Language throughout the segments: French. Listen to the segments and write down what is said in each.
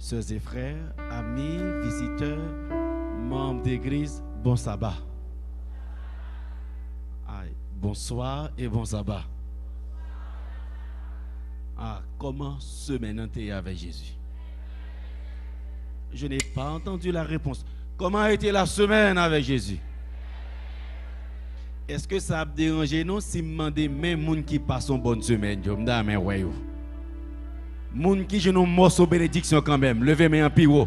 Sœurs et frères, amis, visiteurs, membres d'église, bon sabbat. Bonsoir et bon sabbat. Comment semaine t'es avec Jésus? Je n'ai pas entendu la réponse. Comment a été la semaine avec Jésus? Est-ce que ça a dérangé nous si je demande même gens qui passent une bonne semaine? Je me dis, mais ouais. Moun qui je nous morceau bénédiction quand même. Levez-moi en piro.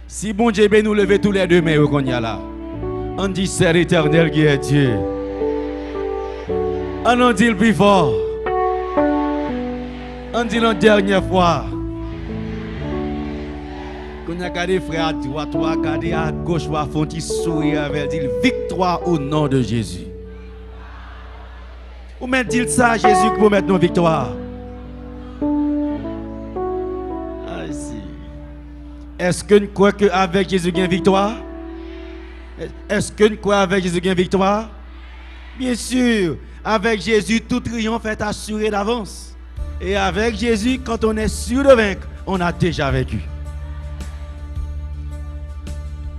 Si bon Dieu nous lever tous les deux mains qu'on y a là. On dit c'est l'éternel qui est Dieu. On en dit le plus fort. On dit la dernière fois. Quand on a regardé frère à droite, on a regardé à gauche, on a fait un petit sourire avec dit victoire au nom de Jésus. Ou même dit ça à Jésus pour mettre nos victoires. Est-ce que nous croyons qu'avec Jésus il y a une victoire? Est-ce que nous croyons qu'avec Jésus il y a une victoire? Bien sûr, avec Jésus, tout triomphe est assuré d'avance. Et avec Jésus, quand on est sûr de vaincre, on a déjà vécu.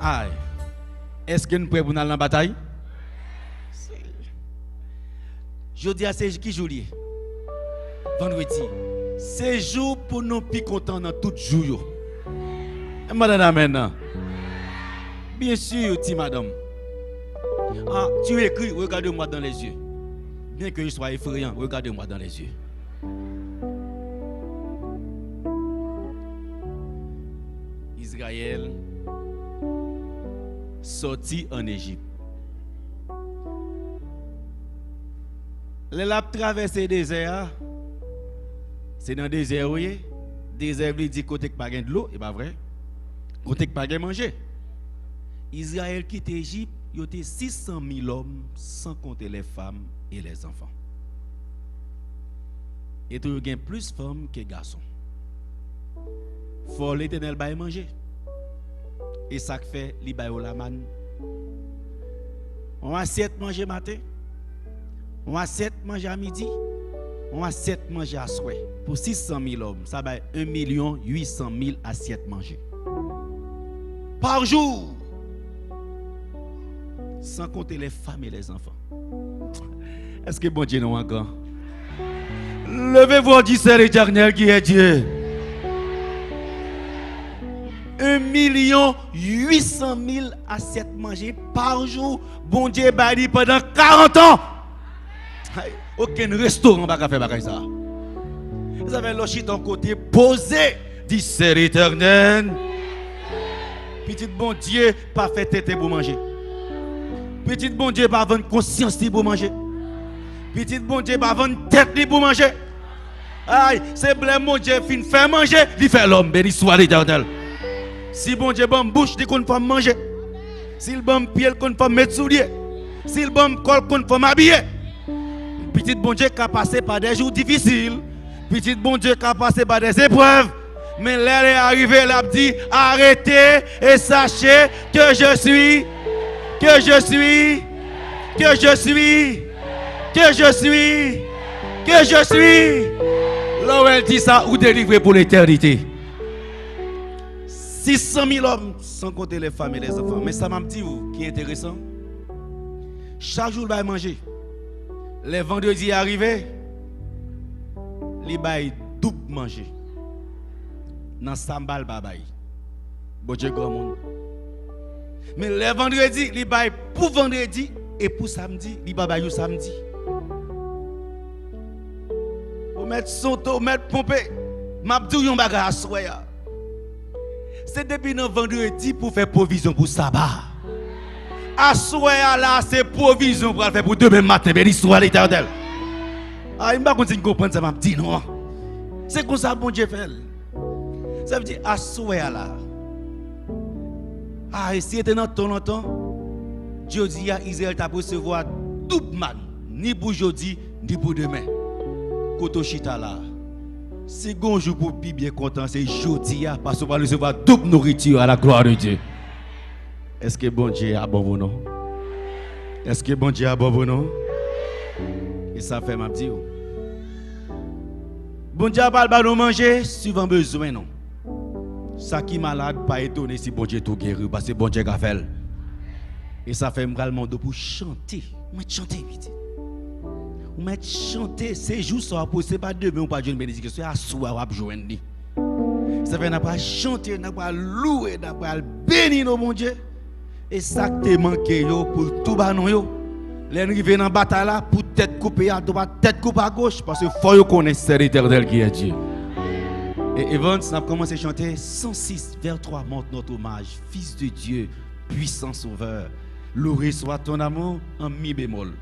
Aïe. Est-ce que nous sommes prêts pour aller dans la bataille? Jeudi, c'est qui jour? Vendredi. C'est jour pour nous plus contents dans tout jour. Madame, maintenant. Bien sûr, ti madame. Tu écris, regarde-moi dans les yeux. Bien que je sois effrayant, regarde-moi dans les yeux. Israël sorti en Égypte. Les a traversé le désert. C'est dans le désert, oui. Le désert veut dire côté que pas de l'eau, et pas vrai. Côté que pas de manger. Israël quitte l'Égypte, il y a 600 000 hommes, sans compter les femmes et les enfants. Et il y a plus de femmes que de garçons. Il faut l'Éternel bailler manger. Et ça fait, il baille la manne. On a 7 manger matin. On a 7 manger à midi. On a 7 manger à soir. Pour 600 000 hommes, ça va 1 800 000 assiettes manger. Par jour. Sans compter les femmes et les enfants. Est-ce que bon Dieu nous encore? Levez-vous, dit c'est l'Éternel qui est Dieu. 1 800 000 assiettes mangées par jour. Bon Dieu bâti pendant 40 ans. Aucun restaurant va faire ça. Vous avez le ton côté posé, dit c'est l'Éternel. Petit bon Dieu, pas fait tête pour manger. Petit bon Dieu, pas avoir conscience pour manger. Petit bon Dieu, pas avoir tête pour manger. Aïe, c'est blé mon Dieu, fin fait manger, il fait l'homme, béni soit l'Éternel. Si bon Dieu bon bouche, il qu'on faut manger. Si le bon pied, qu'on faut mettre soulier. Si le bon col, qu'on faut m'habiller. Petit bon Dieu qui a passé par des jours difficiles. Petit bon Dieu qui a passé par des épreuves. Mais l'heure est arrivée, il a dit arrêtez et sachez que je suis, que je suis, que je suis, que je suis, que je suis. Là où elle dit ça, ou délivré pour l'éternité. 600 000 hommes, sans compter les femmes et les enfants. Mais ça m'a dit, qui est intéressant. Chaque jour, il va manger. Les vendredis arrivés, il va double manger. Dans sambal babay. Bon Dieu grand monde. Mais les vendredis, il va pour vendredi et pour samedi, il va pour samedi. Pour mettre son taux, mettre pomper. M'a dit yon bagay à soya. C'est depuis le vendredi pour faire provision pour sabbat. À soya là, c'est provision pour faire pour demain matin, béni soit l'Éternel. Ah, il m'a continué de comprendre ça, m'a dit non. C'est comme ça bon Dieu fait. Ça veut dire à soya là. Ah, et si c'était dans ton longtemps, Dieu dit à Israël t'a recevoir double man, ni pour aujourd'hui, ni pour demain. Koto chita là. Si bon jour pour bien content, c'est jeudi parce qu'on va recevoir double nourriture à la gloire de Dieu. Est-ce que bon Dieu a bon vous non? Est-ce que bon Dieu a bon vous non? Et ça fait ma dire. Bon Dieu a pas nous manger suivant besoin non. Ça qui malade, pas étonné si bon Dieu tout guéri, parce que bon Dieu a fait. Et ça fait me monde pour chanter. Moi chanter vite. Ou mettre chanter ces jours ça pour c'est pas demain ou pas une bénédiction, c'est à soir ou à joindre. Ça fait n'a pas chanter, n'a pas louer, n'a pas bénir nos bon Dieu. Et ça que te manqué yo pour tout banon yo. Les arriver dans bataille là pour tête coupée à droite, tête coupée à gauche parce que faut yo connaître c'est l'Éternel qui est Dieu. Et Evans n'a commencé à chanter 106 vers 3 monte notre hommage, fils de Dieu, puissant sauveur. Loué soit ton amour en mi bémol.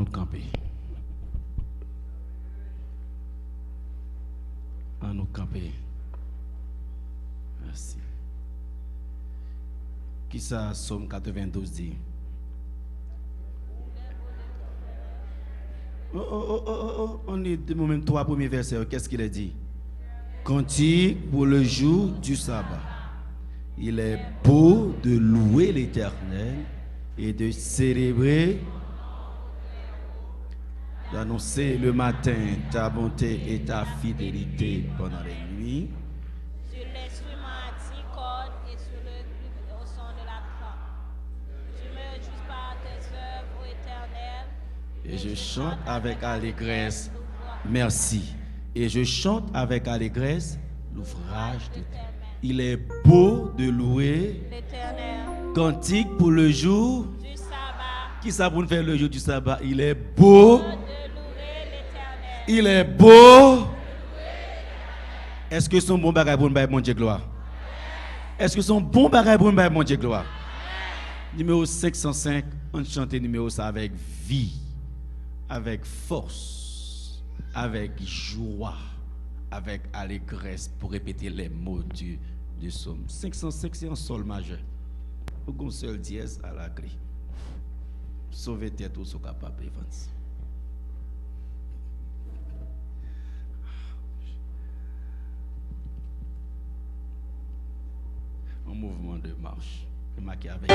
camper. À nous camper. Merci. Qui ça, Somme 92 dit? On est de même trois premiers versets. Qu'est-ce qu'il a dit? Cantique pour le jour du sabbat. Il est beau de louer l'Éternel et de célébrer, d'annoncer le matin ta bonté et ta fidélité pendant les nuits. Sur l'instrument à 10 cordes et sur le luth au son de la cloche. Je me réjouis par tes œuvres, ô Éternel. Et je chante avec allégresse. Merci. Et je chante avec allégresse l'ouvrage de Dieu. Il est beau de louer l'Éternel. Cantique pour le jour Du sabbat. Qui ça pour nous faire le jour du sabbat? Il est beau. De louer l'Éternel. Il est beau. Est-ce que son bon bagage pour nous mon Dieu gloire? Est-ce que son bon bagage pour nous mon Dieu gloire? Numéro 505, on chante numéro ça avec vie, avec force, avec joie, avec allégresse pour répéter les mots du psaume. 505 c'est en sol majeur. Au seul dièse à la clé. Sauver tête ou sont capables de vendre. Un mouvement de marche. Marqué avec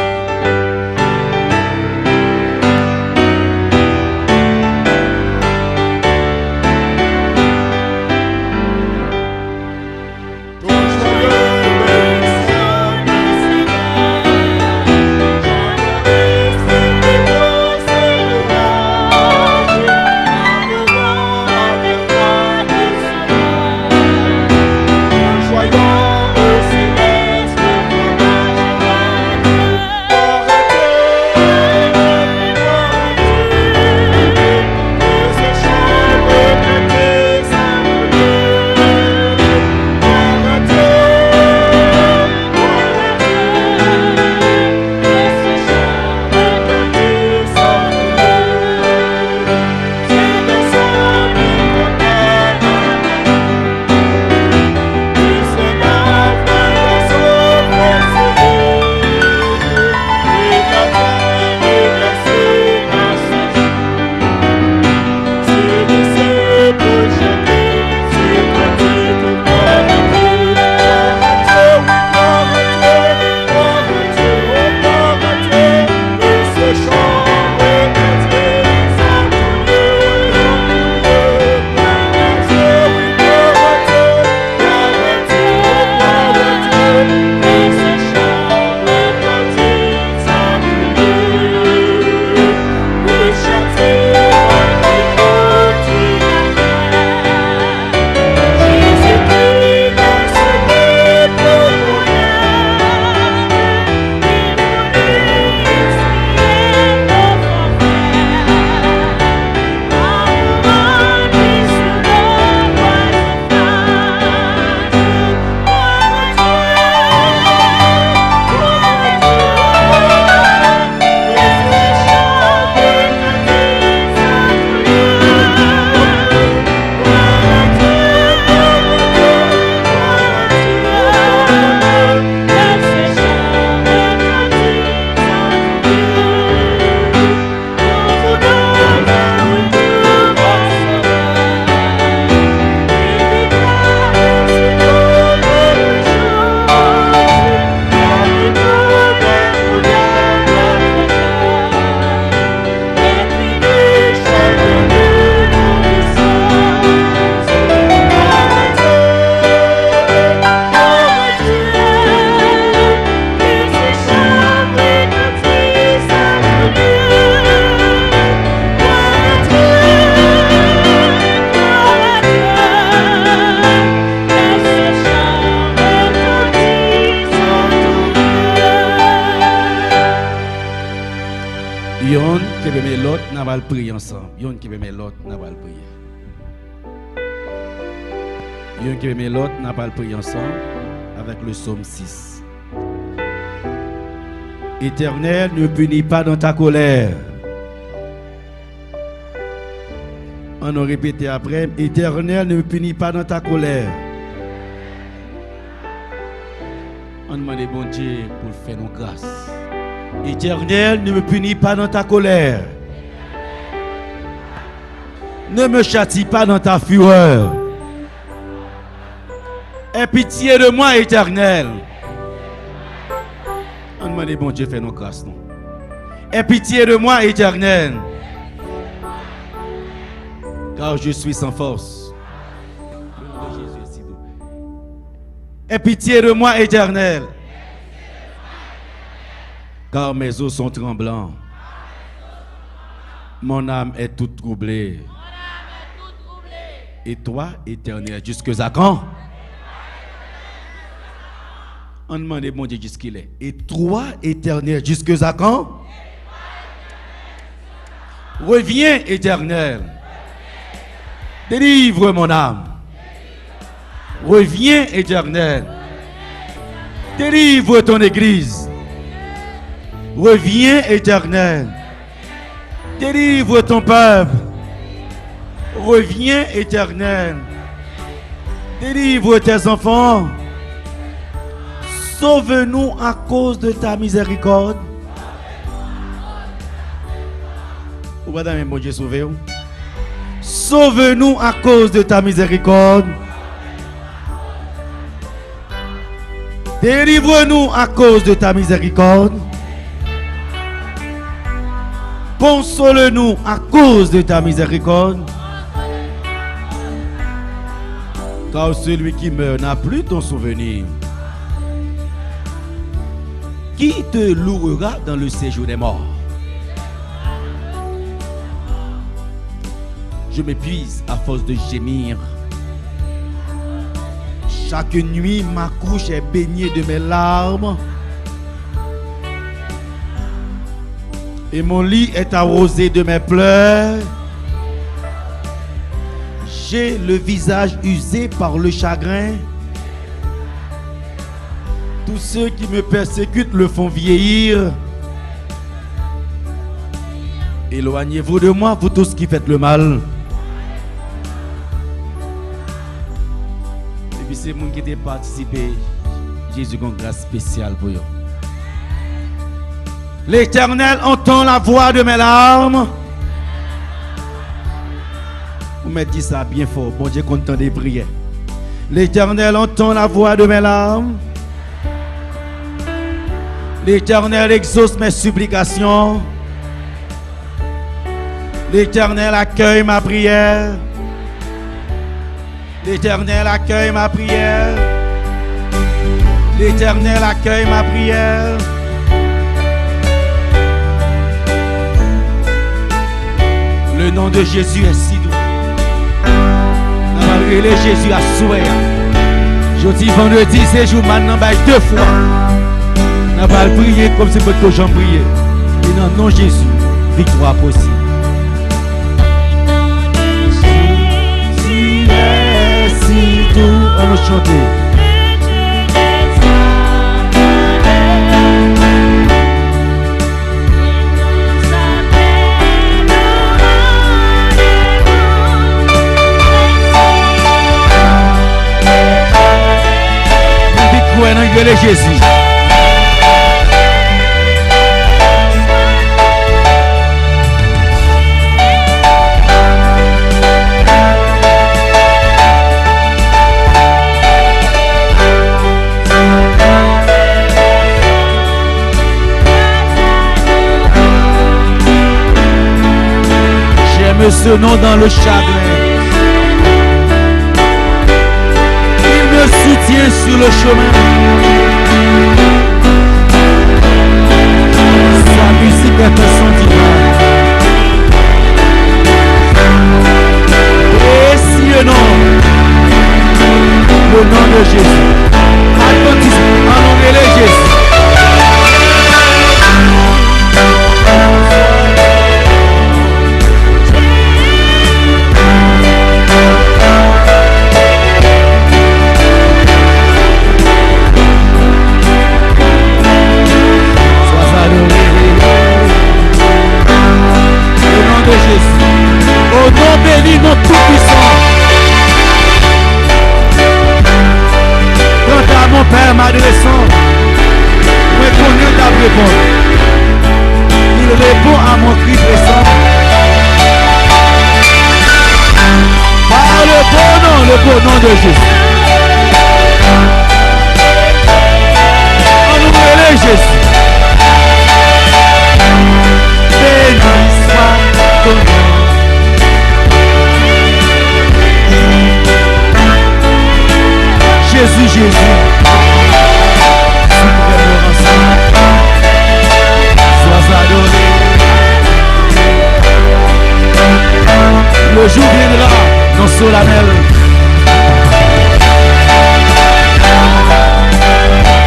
Yon qui veut mettre l'autre, nous allons prier ensemble. Yon qui veut mettre l'autre, nous allons prier. Yon qui veut mettre l'autre, nous allons prier ensemble avec le psaume 6. Éternel, ne punis pas dans ta colère. On a répété après. Éternel, ne me punis pas dans ta colère. On demande bon Dieu pour faire nos grâces. Éternel, ne me punis pas dans ta colère. Ne me châtie pas dans ta fureur. Aie pitié de moi, Éternel. On demande bon Dieu faire nos grâces. Non? Aie pitié de moi, Éternel. Car je suis sans force. Aie pitié de moi, Éternel. Car mes os sont tremblants. Mon âme est toute troublée. Et toi, Éternel, jusqu'à quand? On demande bon Dieu jusqu'il est. Et toi, Éternel, jusqu'à quand? Reviens, Éternel. Délivre mon âme. Reviens, Éternel. Délivre ton Église. Reviens, Éternel. Délivre ton peuple. Reviens, Éternel. Délivre tes enfants. Sauve-nous à cause de ta miséricorde. Ou madame, bon Dieu, sauve-nous. Sauve-nous à cause de ta miséricorde. Délivre-nous à cause de ta miséricorde. Console-nous à cause de ta miséricorde. Car celui qui meurt n'a plus ton souvenir. Qui te louera dans le séjour des morts? Je m'épuise à force de gémir. Chaque nuit, ma couche est baignée de mes larmes. Et mon lit est arrosé de mes pleurs. J'ai le visage usé par le chagrin. Tous ceux qui me persécutent le font vieillir. Éloignez-vous de moi, vous tous qui faites le mal. Et puis c'est le monde qui était participé. Jésus a une grâce spéciale pour eux. L'Éternel entend la voix de mes larmes. Vous me dites ça bien fort. Bon Dieu content des prières. L'Éternel entend la voix de mes larmes. L'Éternel exauce mes supplications. L'Éternel accueille ma prière. L'Éternel accueille ma prière. L'Éternel accueille ma prière. Le nom de Jésus est si doux. Malgré Jésus a souhaité. Jeudi, vendredi, c'est jour maintenant, deux fois. On va prier comme c'est votre gens prier. Et dans le nom de Jésus, victoire possible. Jésus est si doux. On va chanter. Jésus. J'aime ce nom dans le chagrin. Il me soutient sur le chemin. Sa musique est un sentiment. Et si le nom de Jésus, Adventiste, en nom de Jésus. de Jésus. En nous relève Jésus. Béni soit ton nom. Jésus, Jésus. Suprême ensemble. Sois adoré. Le jour viendra, non solennel,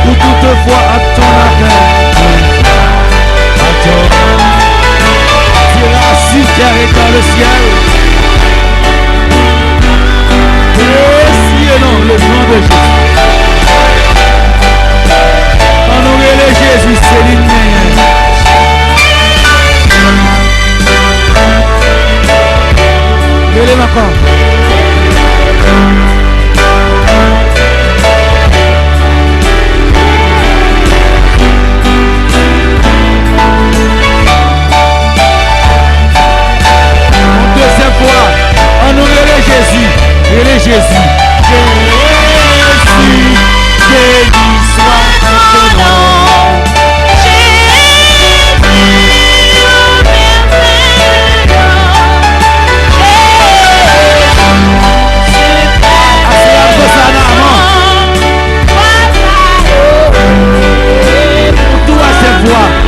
où toutefois à ton appel, tu iras sur terre et dans le ciel. Et si et non, le nom de Jésus. Honorer le Jésus, c'est l'humain. Relève encore. Deuxième fois, honorez Jésus. Et les Jésus. Jésus, béni soit ton nom.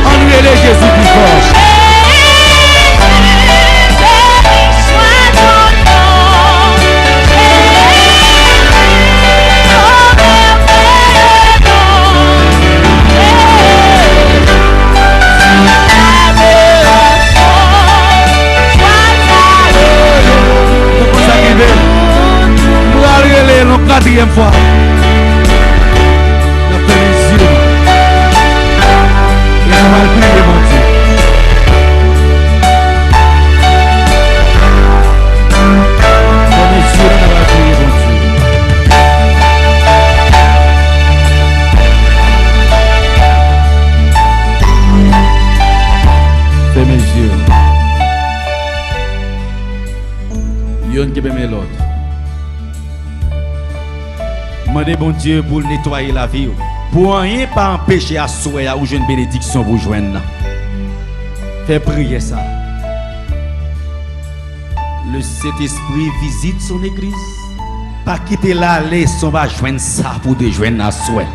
Honorez Jésus plus fort. Comment ça arrive? Nous allons la quatrième fois. On va prier, mon Dieu. Dans les yeux, on va prier, mon Dieu. Fais mes yeux. Yon qui aime l'autre. Demandez, bon Dieu, pour nettoyer la vie. Pour rien pas empêcher à souhaiter ou une bénédiction pour joindre. Fais prier ça. Le Saint-Esprit visite son église. Pas quitter là, laisse on va joindre ça pour de joindre à souhait.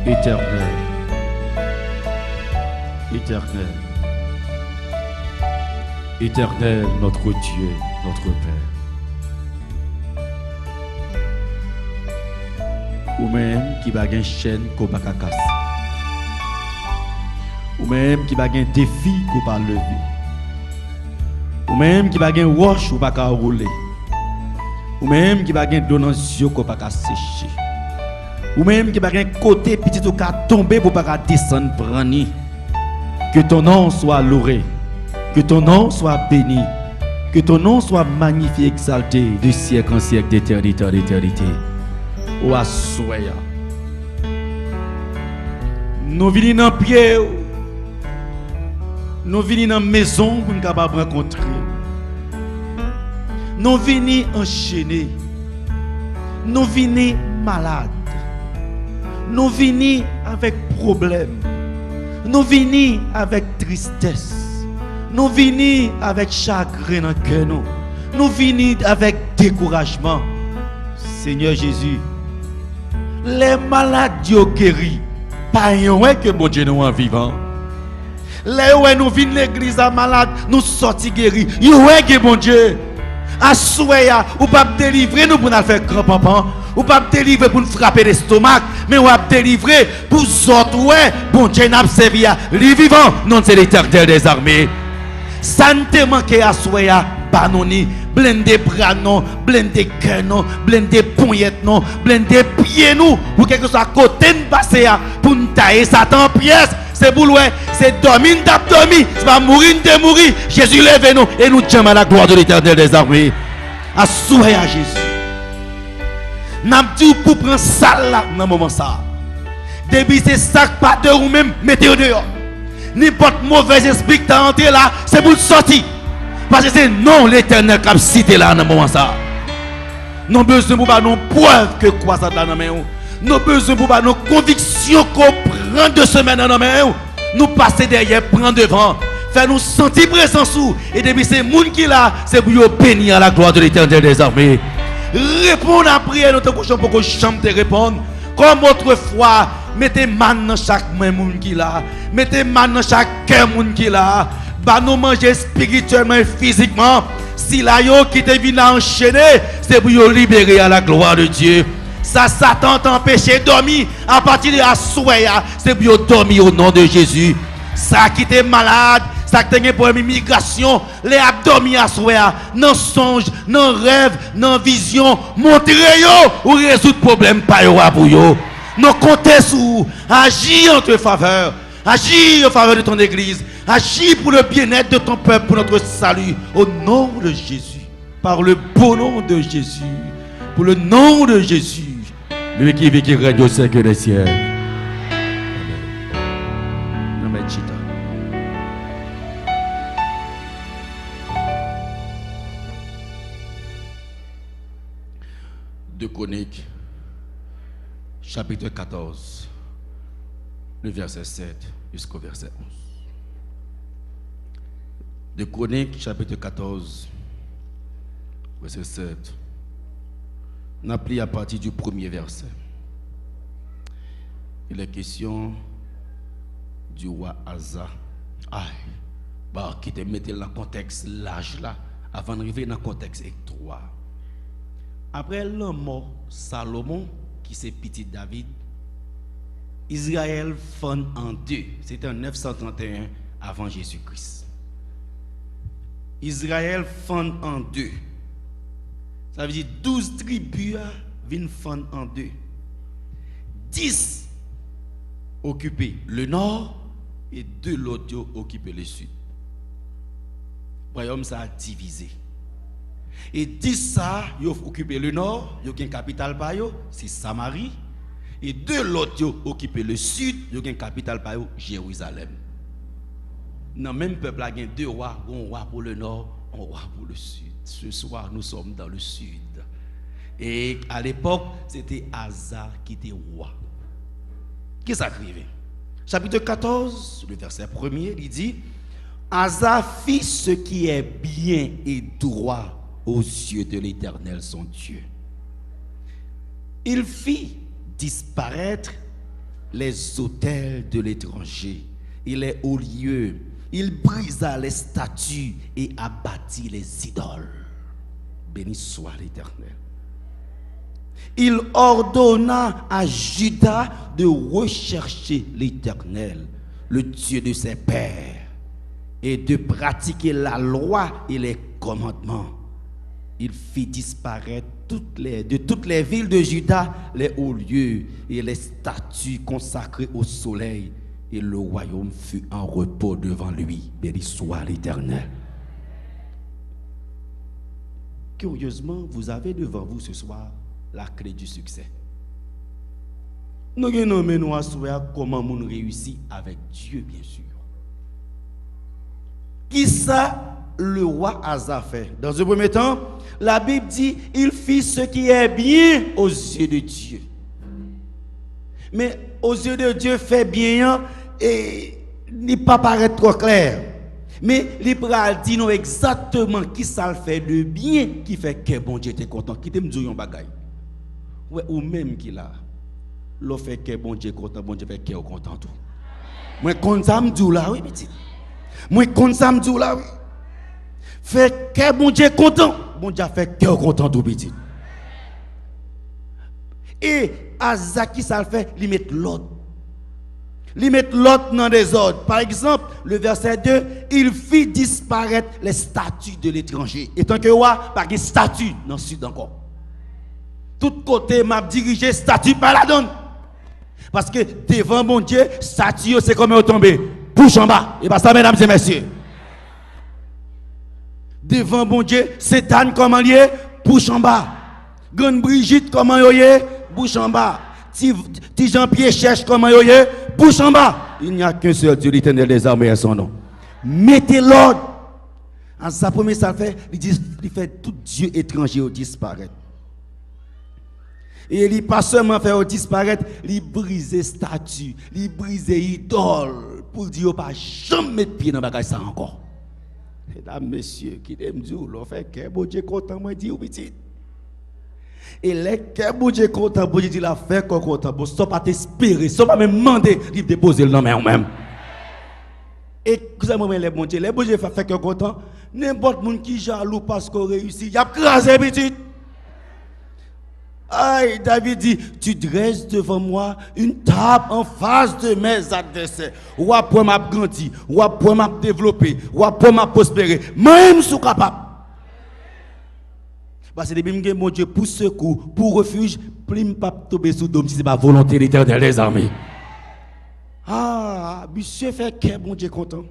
Éternel, éternel, éternel, notre Dieu, notre Père. Ou même qui va une chaîne qu'on va casser. Ou même qui va un défi qu'on va lever. Ou même qui va un roche qu'on va rouler. Ou même qui va un donation qu'on va sécher. Ou même qui va un côté petit ou qu'à tomber pour pas descendre prendre. Que ton nom soit loué, que ton nom soit béni, que ton nom soit magnifié, exalté de siècle en siècle, d'éternité en éternité. Ou à soya. Nous venons dans pied, nous venons dans maison pour nous capables rencontrer. Nous venons enchaînés, nous venons malades. Nous venons avec problèmes. Nous venons avec tristesse. Nous venons avec chagrin dans le cœur. Nous venons avec découragement. Seigneur Jésus, les malades guéris. Pas un que bon Dieu nous en vivant. Les nous venons l'église à malade, nous sortis guéris. Que bon Dieu. À souhait, ou pas délivrer nous pour nous faire grand papa. Ou pas délivrer pour nous frapper l'estomac, mais ou pas délivrer pour autres, ouais, bon Dieu n'a servi à les vivants, non c'est l'Éternel des armées. Ça ne te manque à souhait, banoni, blindé bras non, blindé cœur non, blindé poignette non, blindé pied nous, ou quelque chose à côté de passer pour nous tailler Satan en pièces. C'est pour ouais, C'est dormir, t'as dormi. C'est pas mourir, t'es mourir. Jésus lève nous et nous tient à la gloire de l'Éternel des armées. À souhaiter à Jésus. N'a dit pour prendre ça là dans le moment ça. Depuis c'est ça pas de ou même mettez au dehors. N'importe mauvais esprit qui t'a entré là, c'est pour sortir. Parce que c'est non l'Éternel qui a cité là dans le moment ça. Nous avons besoin pour nous preuve que quoi ça dans la main. Nous avons besoin pour nos convictions qu'on prend de semaine dans la main. Nous passer derrière, prendre devant. Faire nous sentir présent sous. Et depuis ces gens qui là, c'est pour nous bénir à la gloire de l'Éternel des armées. Répondre à prière, notre cochon pour que chambre te répondre. Comme autrefois, mettez man dans chaque main qui là. Mettez man dans chaque cœur qui là. Bah nous manger spirituellement et physiquement. Si la yo qui te vient enchaîner, c'est pour nous libérer à la gloire de Dieu. Ça Satan t'empêche de dormir à partir de la soirée, c'est pour nous dormir au nom de Jésus. Ça qui t'es malade, ça qui t'es pour immigration, les abdominaux à soirée, non songe, non rêve, non vision, montrez-yo ou résoudre problème pas yo pour yo. Nous comptons sur agir en ta faveur. Agis en faveur de ton église. Agis pour le bien-être de ton peuple, pour notre salut. Au nom de Jésus. Par le beau nom de Jésus. Pour le nom de Jésus. Lui qui vit, qui règne au siècle des siècles. Amen. Chita. Deux Chroniques, chapitre 14. Le verset 7 jusqu'au verset 11. De Chroniques, chapitre 14, verset 7. On a pris à partir du premier verset. Il est question du roi Asa. Qui te mettait dans le contexte l'âge là, avant d'arriver dans le contexte étroit. Après le mort Salomon, qui c'est petit David, Israël fond en deux. C'était en 931 avant Jésus-Christ. Israël fond en deux. Ça veut dire 12 tribus viennent fondre en deux. 10 occupaient le nord et 2 l'autre occupaient le sud. Le royaume ça a divisé. Et 10 ça, ils ont occupé le nord, ils ont une capitale par eux, c'est Samarie. Et 2 l'autre ont occupé le sud, ils ont une capitale par eux, Jérusalem. Dans le même peuple, il y a 2 rois, un roi pour le nord, un roi pour le sud. Ce soir, nous sommes dans le sud. Et à l'époque, c'était Asa qui était roi. Qu'est-ce qui arrive? Chapitre 14, le verset 1er, il dit: Asa fit ce qui est bien et droit aux yeux de l'Éternel son Dieu. Il fit disparaître les autels de l'étranger et les hauts lieux. Il brisa les statues et abattit les idoles. Béni soit l'Éternel. Il ordonna à Juda de rechercher l'Éternel, le Dieu de ses pères, et de pratiquer la loi et les commandements. Il fit disparaître de toutes les villes de Juda les hauts lieux et les statues consacrées au soleil, et le royaume fut en repos devant lui. Béni soit l'Éternel. Curieusement, vous avez devant vous ce soir la clé du succès. Nous allons à comment nous réussit avec Dieu, bien sûr. Qui ça le roi Asa fait? Dans un premier temps, la Bible dit il fit ce qui est bien aux yeux de Dieu. Mais aux yeux de Dieu, fait bien et n'est pas paraître trop clair. Mais l'Ibral dit nous exactement qui ça le fait de bien qui fait que bon Dieu était content. Qui t'aime dire un bagay. Ouais, ou même qui là. L'on fait que bon Dieu content, bon Dieu fait que content tout. Moi quand ça me dit là oui petit. Moi quand ça me dit là oui. Fait que bon Dieu content, bon Dieu fait que content tout petit. Et Asa qui ça le fait, il met l'autre. Il met l'autre dans des ordres. Par exemple, le verset 2, il fit disparaître les statues de l'étranger. Et tant que roi, pas de statue dans le sud encore. Tout côté m'a dirigé statue par la donne. Parce que devant mon Dieu, statue c'est comme au tombé. bouche en bas. Et pas ça, mesdames et messieurs. Devant bon Dieu, Satan comment il est, bouche en bas. Grande Brigitte comment il est, bouche en bas. Ti Jean-Pierre cherche comment il est, bouche en bas. Il n'y a qu'un seul Dieu, l'Éternel des armées à son nom. Mettez l'ordre. En sa première ça fait, il fait tout Dieu étranger au disparaître. Et il pas seulement faire disparaître, il brise statue, il brise idole pour dire pas jamais mettre pied dans bagage ça encore. Mesdames, messieurs, qui aiment Dieu, l'on fait que bon Dieu content moi dit ou petit. Et les que bon Dieu content, bon Dieu dit la fait qu'on content, bon ça pas t'espérer, ça pas même demander, il déposer le nom même. Et vous savez les bon Dieu fait que content, n'importe monde qui jaloux parce qu'on réussit, il a crasé petit. Aïe, David dit, tu dresses devant moi une table en face de mes adversaires. Ou après m'a grandi, ou après m'a développé, ou après m'a prospéré. Même sous capable. Parce que depuis mon Dieu pour secours, pour refuge, plus ne pas tomber sous dôme si c'est pas volonté l'Éternel des armées. Ah, monsieur fait que bon Dieu content.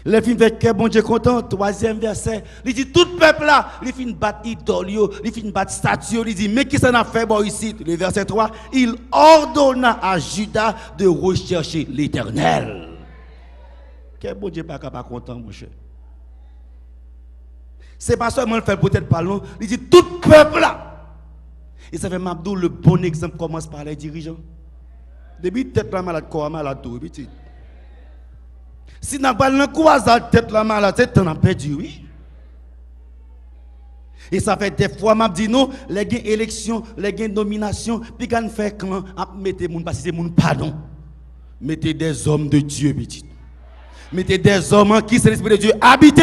Le film fait que bon Dieu content, troisième verset, il dit tout peuple là, il finit battre idole, il finit battre statue, il dit mais qui s'en a fait bon ici, le verset 3, il ordonna à Judas de rechercher l'Éternel. Que bon Dieu pas capable content mon cher. C'est pas seulement le fait peut-être pas long, il dit tout peuple là. Et ça fait Mabdou le bon exemple commence par les dirigeants. Depuis tête la malade corps malade tout petit. Si n'a pas le croisade tête la malade, t'en as perdu, oui. Et ça fait des fois, m'a dit non, les gains élections, les gains nominations, puis quand fait clan, mettez moun parce que c'est moun pardon. Mettez des hommes de Dieu, petit. Mettez des hommes en qui c'est l'esprit de Dieu habité.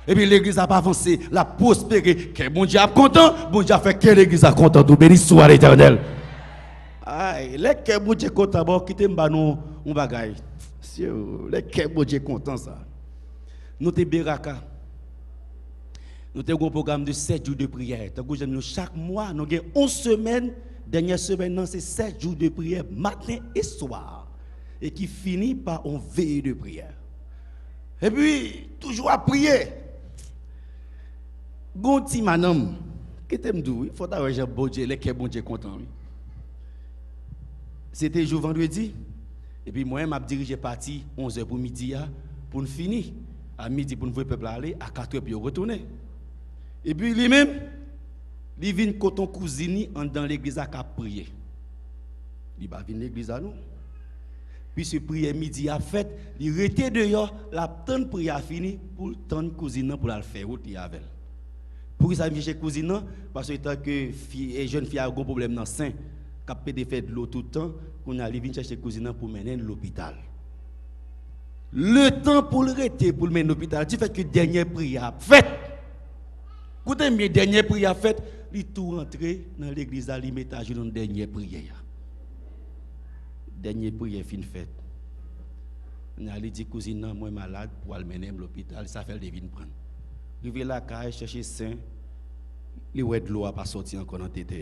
Et puis l'église a pas avancé, la prospéré. Que bon Dieu a content, bon Dieu a fait que l'église a content, tout béni soit l'Éternel. Aïe, les que bon Dieu content, bon, quittez m'ba nous, on bagaille. Les que bon Dieu content ça. Nous te Beraka. Nous avons un programme de 7 jours de prière. Chaque mois, nous avons 11 semaines. Dernière semaine, c'est 7 jours de prière, matin et soir. Et qui finit par une veille de prière. Et puis, toujours à prier. Gonti madame, qui t'aime d'où? Il faut avoir un bon Dieu, les que bon Dieu content. C'était jour vendredi. Et puis moi, je dirigé parti 11h pour midi pour nous finir. À midi pour nous voir le peuple aller, à 4h pour retourner. Et puis lui-même, il vient quand ton cousine dans l'église à prier. Il va venir l'église à nous. Puis ce prière midi a fait, il était dehors, la tante prière a fini pour tante cousine pour la faire route avec elle. Pour ça vient chez cousine parce que tant que jeune fille a un gros problème dans le sein, capé de faire de l'eau tout le temps, on a venu chercher cousine pour mener à l'hôpital. Le temps pour le rester pour le mener à l'hôpital, tu fais que dernière prière faite. Écoutez, mes dernières prières faites, il tout rentré dans l'église à l'imitage dans dernière prière. Dernière prière fin faite. On a dit cousine moi malade pour aller mener à l'hôpital, ça fait le devine prendre. Rivé la caille chercher saint, les ouais de l'eau a pas sorti encore dans tête.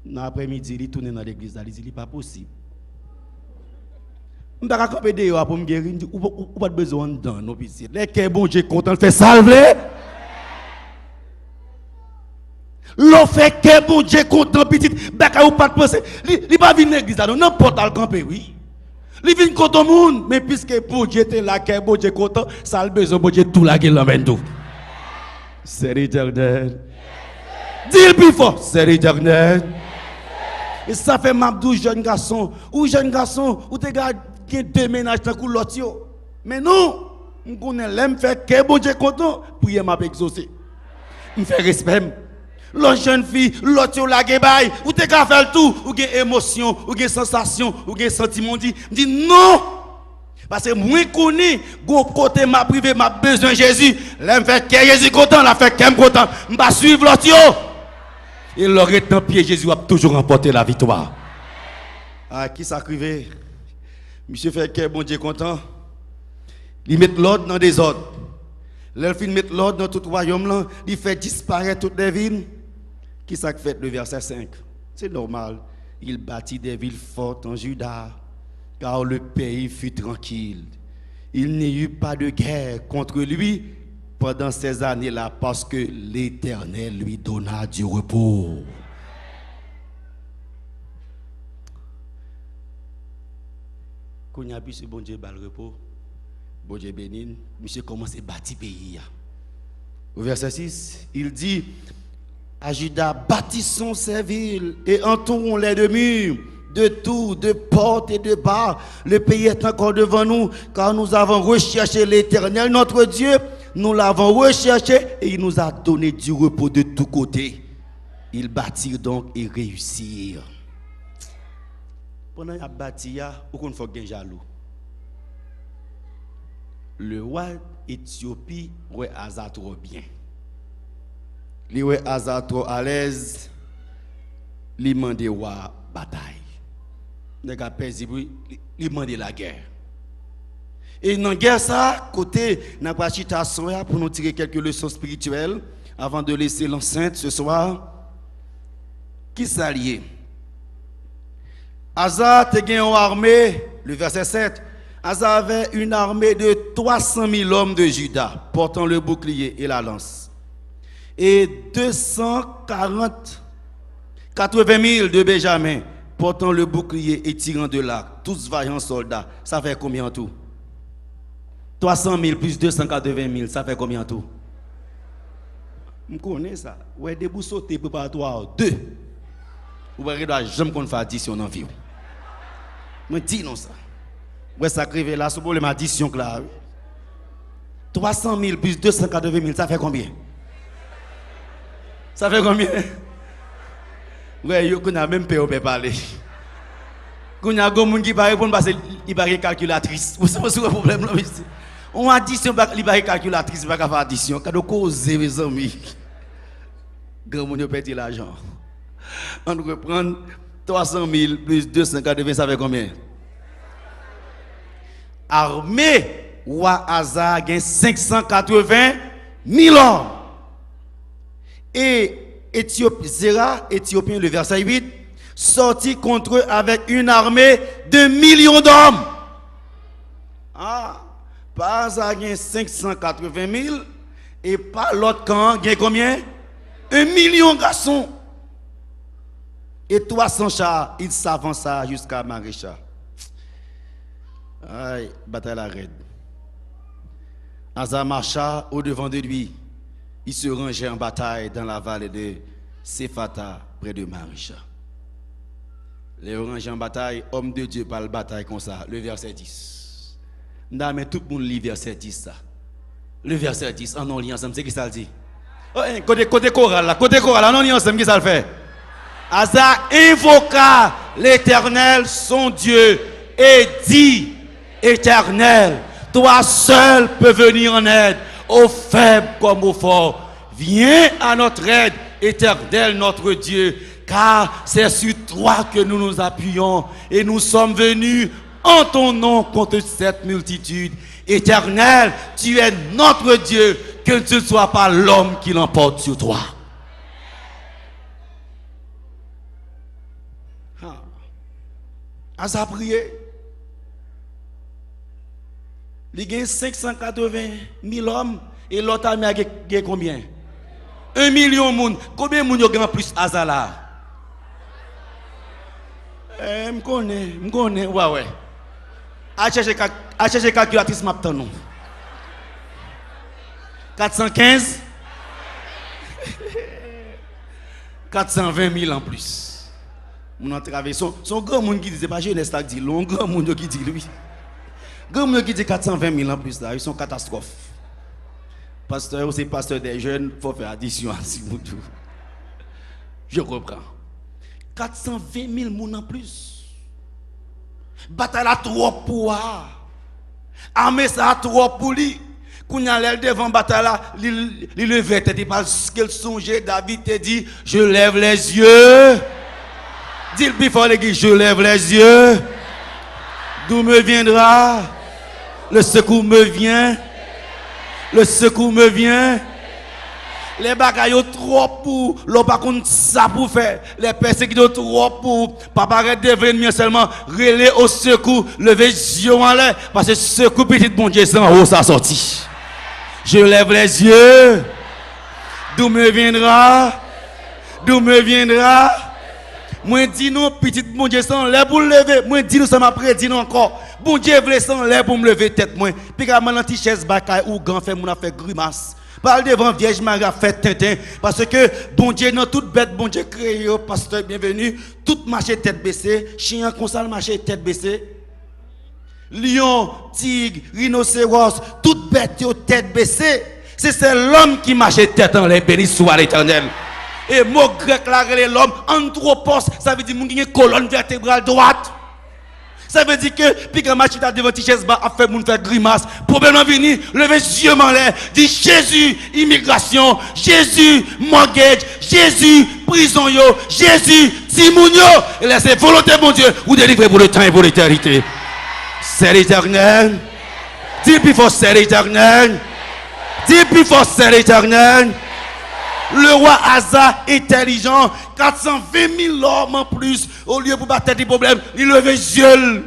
Dans l'après-midi, il tourne dans l'église, il dit c'est pas possible. Je ne peux pas camper dehors pour me guérir, ou pas besoin d'un officier. Les que bon Dieu content, fait salver. L'on fait que bon Dieu content, petit, baka ou pas de penser. Il pas venir l'église, n'importe quel camper, oui. Il vient contre le monde, mais puisque bon Dieu était là, que bon Dieu content, ça a besoin bon Dieu tout la gueule l'emmène tout. C'est l'Éternel. Dis-le plus fort, c'est l'Éternel. Et ça fait Mabdou jeune garçon, ou te garde qui deux ménages dans le l'autre. Mais non, on connaît l'aime faire que bon Dieu content, prier m'a exaucer. On fait respect. L'autre jeune fille, l'autre la gebaille, ou te garde faire tout, ou gen émotion, ou gen sensation, ou gen sentiment dit non. Parce que moi connais, go côté m'a privé, m'a besoin de Jésus. L'aime faire que Jésus content, la fait qu'aime content. M'pa suivre l'autre. Et le retenant pied Jésus a toujours remporté la victoire. Ah, qui s'acrivait? Monsieur fait que bon Dieu content. Il met l'ordre dans des ordres. L'elfine met l'ordre dans tout le royaume là. Il fait disparaître toutes les villes. Qui ça fait le verset 5? C'est normal. Il bâtit des villes fortes en Juda. car le pays fut tranquille. Il n'y eut pas de guerre contre lui pendant ces années-là, parce que l'Éternel lui donna du repos. Quand il y a plus bon Dieu bal repos, bon Dieu béni, monsieur commence à bâtir pays. Au verset 6, il dit à Judas, bâtissons ces villes et entourons-les de murs, de tours, de portes et de barres. Le pays est encore devant nous, car nous avons recherché l'Éternel, notre Dieu. Nous l'avons recherché et il nous a donné du repos de tous côtés. Ils bâtirent donc et réussirent. Pendant qu'il a bâti, il faut qu'il jaloux. Le roi Éthiopie, ouais, Asa trop bien. Lui, ouais, Asa trop à l'aise. Il demande roi bataille. Il demande la guerre. Et dans la guerre, ça, côté, n'a pas citation pour nous tirer quelques leçons spirituelles avant de laisser l'enceinte ce soir. Qui s'allie? Asa a une armée, le verset 7. Asa avait une armée de 300 000 hommes de Juda, portant le bouclier et la lance. Et 80 000 de Benjamin, portant le bouclier et tirant de l'arc. Tous vaillants soldats. Ça fait combien en tout? 300 000 plus 280 000, ça fait combien en tout? Je connais ça. Ouais, debout sauter préparatoire 2. Vous voyez, jamais qu'on fait addition dans la vie. Je dis non ça. Ouais, ça crève là, c'est pour l'addition là. 300 000 plus 280 000, ça fait combien? Ça fait combien? Ouais, il y a même peur pour parler. Quand il y a des gens qui ne répondent pas parce qu'il n'y a calculatrice. Vous savez le problème là? On addition, il n'y a calculatrice, il n'y a pas faire addition. Quand on cause, mes amis, grand monde perd l'argent. On reprend 300 000 plus 280, ça fait combien? Armée, roi Asa a 580 000 hommes. Et Zéra, Éthiopien, le verset 8, sortit contre eux avec une armée de millions d'hommes. Ah, pas Asa a 580 000 et pas l'autre camp, il y a combien? 1 million de garçons. Et 300 chars, il s'avança jusqu'à Marécha. Aïe, bataille à raide. Asa marcha au-devant de lui. Il se rangeait en bataille dans la vallée de Séphata, près de Marécha. Les rangés en bataille, homme de Dieu parle bataille comme ça. Le verset 10. Mais tout le monde lit verset 10 ça. Le verset 10, en lit ensemble, c'est qui ça le dit? Oh, côté choral là, en lit ensemble, qui ça le fait? Asa invoqua l'Éternel, son Dieu, et dit, Éternel, toi seul peux venir en aide aux faibles comme aux forts. Viens à notre aide, Éternel, notre Dieu, car c'est sur toi que nous nous appuyons et nous sommes venus en ton nom contre cette multitude. Éternel, tu es notre Dieu, que ce ne soit pas l'homme qui l'emporte sur toi. Asa a prié. Il y a 580 000 hommes et l'autre armée a combien? 1 million de monde. Combien de monde ont plus Asa là? Je connais, ouais. A chercher calculatrice maintenant non. 415 420 000 en plus. On a traversé son grand monde qui dit pas jeunesse là dit long grand monde qui dit lui. Grand monde qui dit 420 000 en plus là, ils sont catastrophe. Pasteur, c'est pasteur des jeunes, faut faire addition à si vous tout. Je reprends. 420 000 moun en plus. Bataille à trop pour. Armée ça a trop pour lui. Quand il y a devant bataille là, il levait tête parce qu'il songeait, David te dit, je lève les yeux. Dis le plus fort l'église, je lève les yeux. D'où me viendra? Le secours me vient. Le secours me vient. Les bagailles trop pour l'on pas contre ça pour faire. Les personnes qui sont trop pour papa arrête de venir seulement relais au secours, lever yeux en l'air parce que secours petit bon Dieu c'est en haut ça sorti. Je lève les yeux. D'où me viendra? D'où me viendra? Moi dis non petit bon Dieu sans l'air pour lever. Moi dis nous ça m'a prédit encore. Bon Dieu veut sans l'air pour me lever tête moi. Puis quand mon petit chaise bataille ou grand fait mon a fait grimace. Parle devant Vierge Marie a fait tintin parce que bon Dieu dans toute bête bon Dieu créé pasteur bienvenue tout marché tête baissée chien console marché tête baissée lion tigre rhinocéros toute bête tête baissée c'est l'homme qui marchait tête en l'air béni soit l'Éternel et mot grec là l'homme anthropos ça veut dire mon qui a colonne vertébrale droite. Ça veut dire que, puis quand Machita devant Tichès a fait moun faire grimace, problème venu, lever yeux en l'air, dit Jésus, immigration, Jésus, mortgage, Jésus, prison yo, Jésus, Timoun yo, et laissez volonté mon Dieu, ou délivrer pour le temps et pour l'éternité. C'est l'Éternel. Dis plus fort, c'est l'Éternel. Dis plus fort, c'est l'Éternel. Le roi Asa, intelligent, 420 000 hommes en plus, au lieu pour battre des problèmes, il levait les yeux.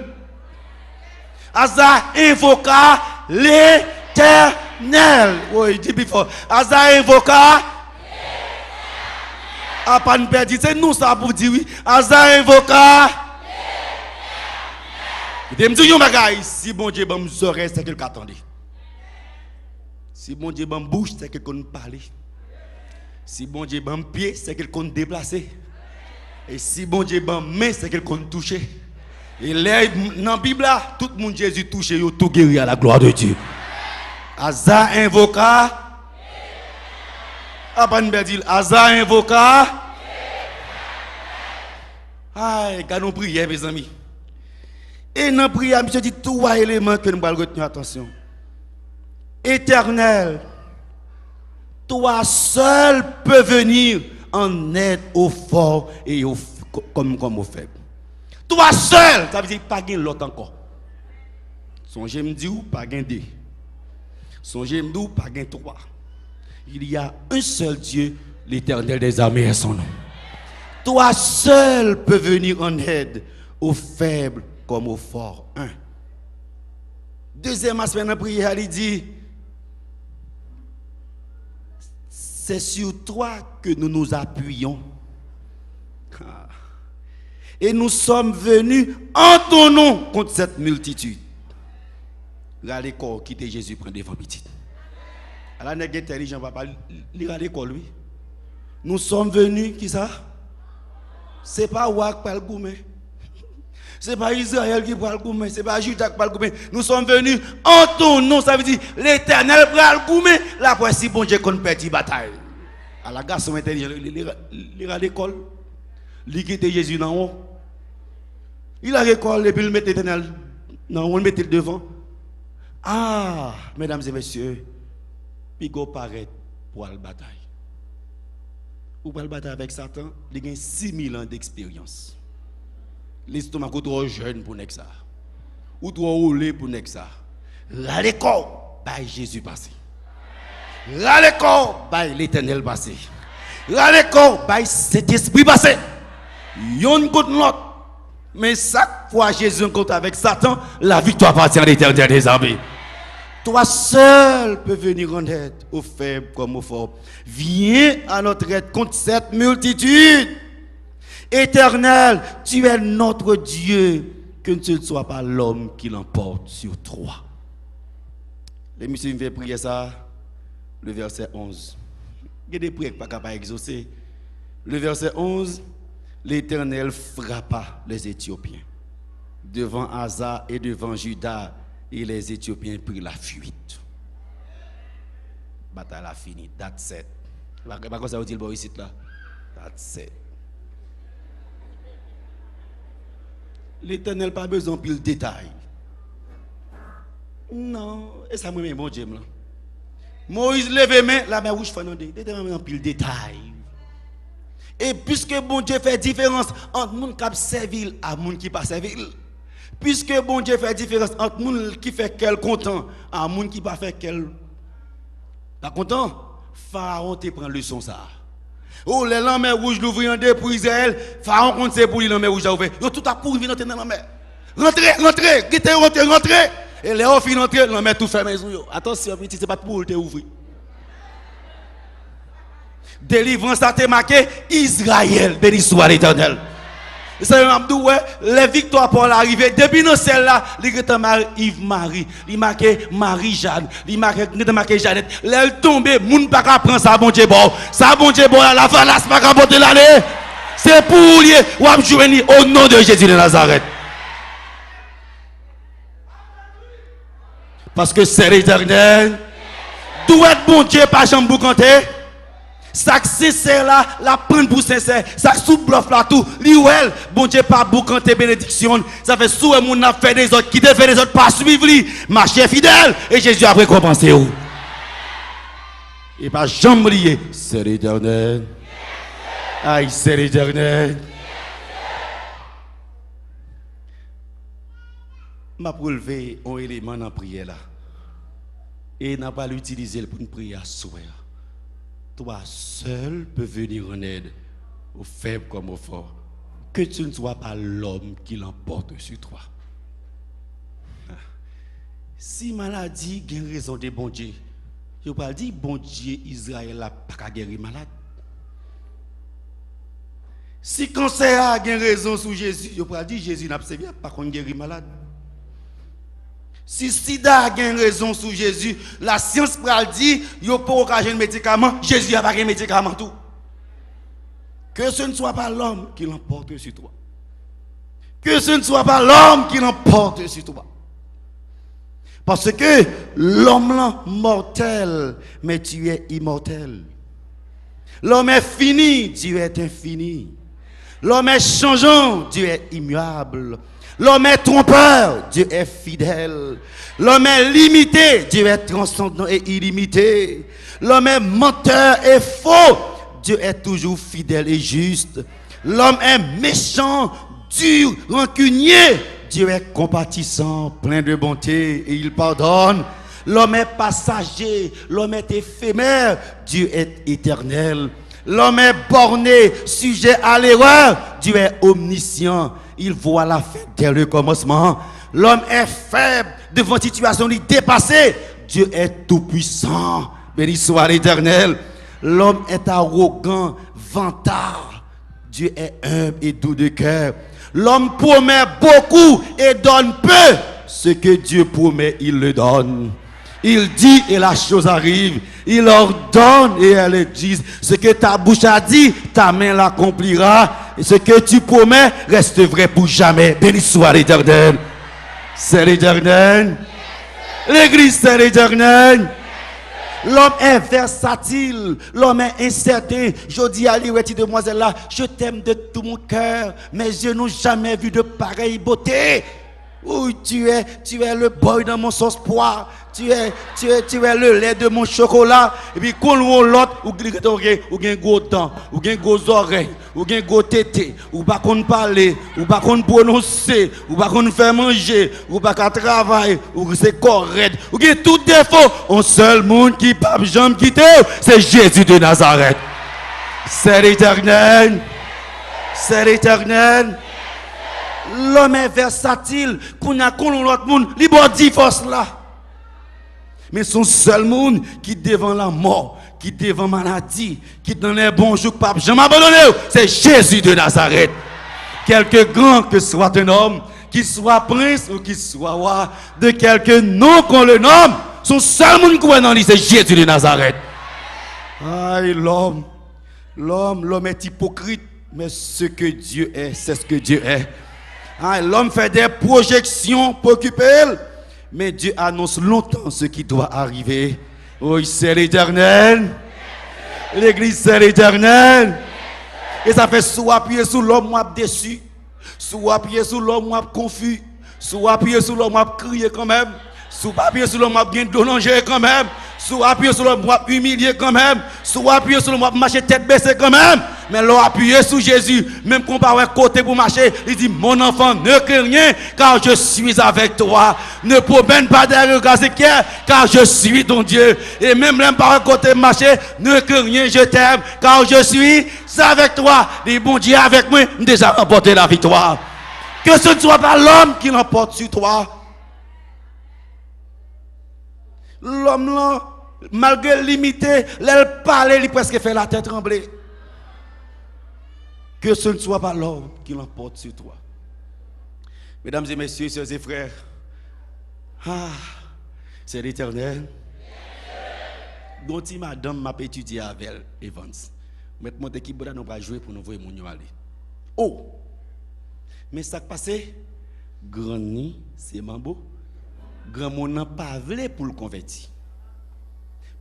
Asa invoqua l'Éternel. Oui, dis plus fort. Asa invoqua. Ah, pas nous perdre, c'est nous ça pour dire oui. Asa invoqua. Il me dit, si bon Dieu m'a mes oreilles, c'est qu'il attendait. Si bon Dieu m'a bouche, c'est qu'il qu'on parler. Si bon Dieu m'a pied, c'est qu'il compte déplacer. Et si bon Dieu m'a main, c'est qu'il compte toucher. Et là, dans la Bible, tout le monde Jésus touche, il tout guéri à la gloire de Dieu. Asa invoqua. Ah, pas une belle dire. Asa invoqua. Aïe, quand nous prions, mes amis. Et dans la prière, monsieur dit trois éléments que nous allons retenir attention. Éternel. Toi seul peux venir en aide aux forts et comme aux faibles. Toi seul, ça veut dire pas gain l'autre encore. Songez me dit ou pas gain deux. Songez me dit ou pas gain trois. Il y a un seul Dieu, l'Éternel des armées est son nom. Toi seul peux venir en aide aux faibles comme aux forts. Un. Deuxième aspect de la prière, il dit c'est sur toi que nous nous appuyons. Et nous sommes venus en ton nom contre cette multitude. Regardez corps qui était Jésus prend devant petit. Alors n'est intelligent papa, regardez corps lui. Nous sommes venus qui ça? C'est pas Ouak par le gourmet. C'est pas Israël qui prend le gourmet, c'est pas Judas qui prend le gourmet. Nous sommes venus en ton nom, ça veut dire l'Éternel prend le gourmet. La voici bon Dieu qu'on perd bataille. À la garçon intelligent, il a l'école. Il quitte Jésus dans haut. Il a l'école et puis il met l'Éternel dans haut, il met le devant. Ah, mesdames et messieurs, puis go paraît pour la bataille. Ou pour la bataille avec Satan, il a 6000 ans d'expérience. L'estomac est trop jeune pour ça. Ou trop roulé pour ça. Râle corps, bah Jésus passé. Râle corps, bah l'Éternel passé. Râle corps, bah cet esprit passé. Yon contre l'autre. Mais chaque fois Jésus compte avec Satan, la victoire appartient à l'Éternel des armées. Toi seul peux venir en aide aux faibles comme aux forts. Viens à notre aide contre cette multitude. Éternel, tu es notre Dieu, que ce ne soit pas l'homme qui l'emporte sur toi. Les messieurs me fait prier ça, le verset 11. Il y a des prières qui ne sont pas capables d'exaucer. Le verset 11, l'Éternel frappa les Éthiopiens devant Asa et devant Juda, et les Éthiopiens prirent la fuite. Bataille a fini, date 7. Pas comme ça, vous dites ici là. Date 7. L'Éternel n'a pas besoin de le détail. Non, et ça me met bon Dieu là. Moïse lève main, la main rouge fanandé. L'Éternel n'a pas le détail. Et puisque bon Dieu fait différence entre moun qui servil à moun qui pas servil. Puisque bon Dieu fait différence entre moun qui fait quel content à moun qui pas fait quel pas content. Pharaon te prend leçon ça. Oh, les lames rouges l'ouvrir en deux pour Israël. Pharaon compte c'est pour les lames rouges à ouvrir. Yo tout à pour venir dans la mer. Rentrez. Et les gens finissent d'entrer, la mer tout fermé. Attention, petit, c'est pas pour te ouvrir. Délivrance a été marqué Israël, béni soit l'Éternel. C'est un abdou, les victoires pour l'arrivée. Depuis nous, celle-là, il y a Yves-Marie, il y a marqué Marie-Jeanne, il y a marqué Jeannette. Elle tombe, moun pas qu'à prendre ça, bon Dieu, bon. Ça, bon Dieu, bon, la valasse pas qu'à porter l'année. C'est pour lui, ou à jouer au nom de Jésus de Nazareth. Parce que c'est l'Éternel. D'où est bon Dieu, pas jamais vous compter. Ça que sincère là, la prendre pour sincère. Ça sous bluff là tout. Liouel, bon Dieu pas boucanter bénédiction. Ça fait sous mon a fait des autres qui te fait des autres pas suivre lui. Marcher fidèle et Jésus a récompensé vous. Et pas jamais oublier, c'est l'Éternel. Aïe, c'est l'Éternel. M'a relevé un élément dans la prière là. Et n'a pas l'utiliser pour une prière souhait. Toi seul peux venir en aide aux faibles comme aux forts. Que tu ne sois pas l'homme qui l'emporte sur toi. Si maladie a une raison de bon Dieu, je ne pas dire bon Dieu Israël n'a pas guéri malade. Si cancer a une raison sur Jésus, je ne pas dire Jésus n'a pas guéri malade. Si sida a une raison sur Jésus, la science pral dit, il n'y a pas occasion de médicament, Jésus n'a pas de médicament tout. Que ce ne soit pas l'homme qui l'emporte sur toi. Que ce ne soit pas l'homme qui l'emporte sur toi. Parce que l'homme est mortel, mais tu es immortel. L'homme est fini, tu es infini. L'homme est changeant, tu es immuable. L'homme est trompeur, Dieu est fidèle. L'homme est limité, Dieu est transcendant et illimité. L'homme est menteur et faux, Dieu est toujours fidèle et juste. L'homme est méchant, dur, rancunier, Dieu est compatissant, plein de bonté et il pardonne. L'homme est passager, l'homme est éphémère, Dieu est éternel. L'homme est borné, sujet à l'erreur, Dieu est omniscient. Il voit la fin dès le commencement. L'homme est faible devant une situation dépassée. Dieu est tout puissant. Béni soit l'Éternel. L'homme est arrogant, vantard. Dieu est humble et doux de cœur. L'homme promet beaucoup et donne peu. Ce que Dieu promet, il le donne. Il dit et la chose arrive. Il ordonne et elle dit. Ce que ta bouche a dit, ta main l'accomplira. Et ce que tu promets reste vrai pour jamais. Béni soit l'Éternel. C'est l'Éternel. L'église, c'est l'Éternel. L'homme est versatile, l'homme est incertain. Je dis à lui, demoiselle là, je t'aime de tout mon cœur, mais je n'ai jamais vu de pareille beauté. Oui, tu es le boy dans mon sauce poire. Tu es le lait de mon chocolat. Et puis, quand on l'autre, ou un gros dents, ou un gros oreilles, ou un gros tété, ou pas qu'on parler, ou pas qu'on prononcer, ou pas qu'on faire manger, ou pas qu'on travaille, ou c'est correct, ou bien tout défaut. Un seul monde qui pas jamais quitter, c'est Jésus de Nazareth. C'est l'Éternel. C'est l'Éternel. L'homme est versatile. Qu'on a l'autre monde, il y a 10 forces là. Mais son seul monde qui devant la mort, qui devant maladie, qui donne les bons jours, pape, je m'abandonne, c'est Jésus de Nazareth. Quelque grand que soit un homme, qu'il soit prince ou qu'il soit roi, de quelque nom qu'on le nomme, son seul monde qui est dans lui, c'est Jésus de Nazareth. Aïe, l'homme est hypocrite, mais ce que Dieu est, c'est ce que Dieu est. Aïe, l'homme fait des projections pour occuper elle. Mais Dieu annonce longtemps ce qui doit arriver. Oui, c'est l'Éternel. L'église, c'est l'Éternel. Et ça fait soit appuyer sur l'homme, moi déçu. Soit appuyer sur l'homme, moi confus. Soit appuyer sur l'homme, moi crier quand même. Soit appuyer sur l'homme, moi bien donanger quand même. Soit appuyer sur l'homme, moi humilier quand même. Soit appuyer sur l'homme, moi marcher tête baissée quand même. Mais l'on appuyé sur Jésus, même comparé côté pour marcher, il dit, mon enfant, ne crains rien, car je suis avec toi. Ne promène pas derrière Ézéchiel, car je suis ton Dieu. Et même par côté marcher, ne crains rien, je t'aime, car je suis avec toi. Les bon Dieu avec moi, déjà remporté la victoire. Que ce ne soit pas l'homme qui l'emporte sur toi. L'homme là, malgré limité, l'aile parler, il presque fait la tête trembler. Que ce ne soit pas l'homme qui l'emporte sur toi. Mesdames et messieurs, sœurs et frères, c'est l'Éternel. Gonti madame m'a étudié avec elle, Evans. Maintenant, l'équipe nous va jouer pour nous voir mon aller. Oh! Mais ça qui passe, grand ni, c'est mambo. Grand monde n'a pas voulu pour le convertir.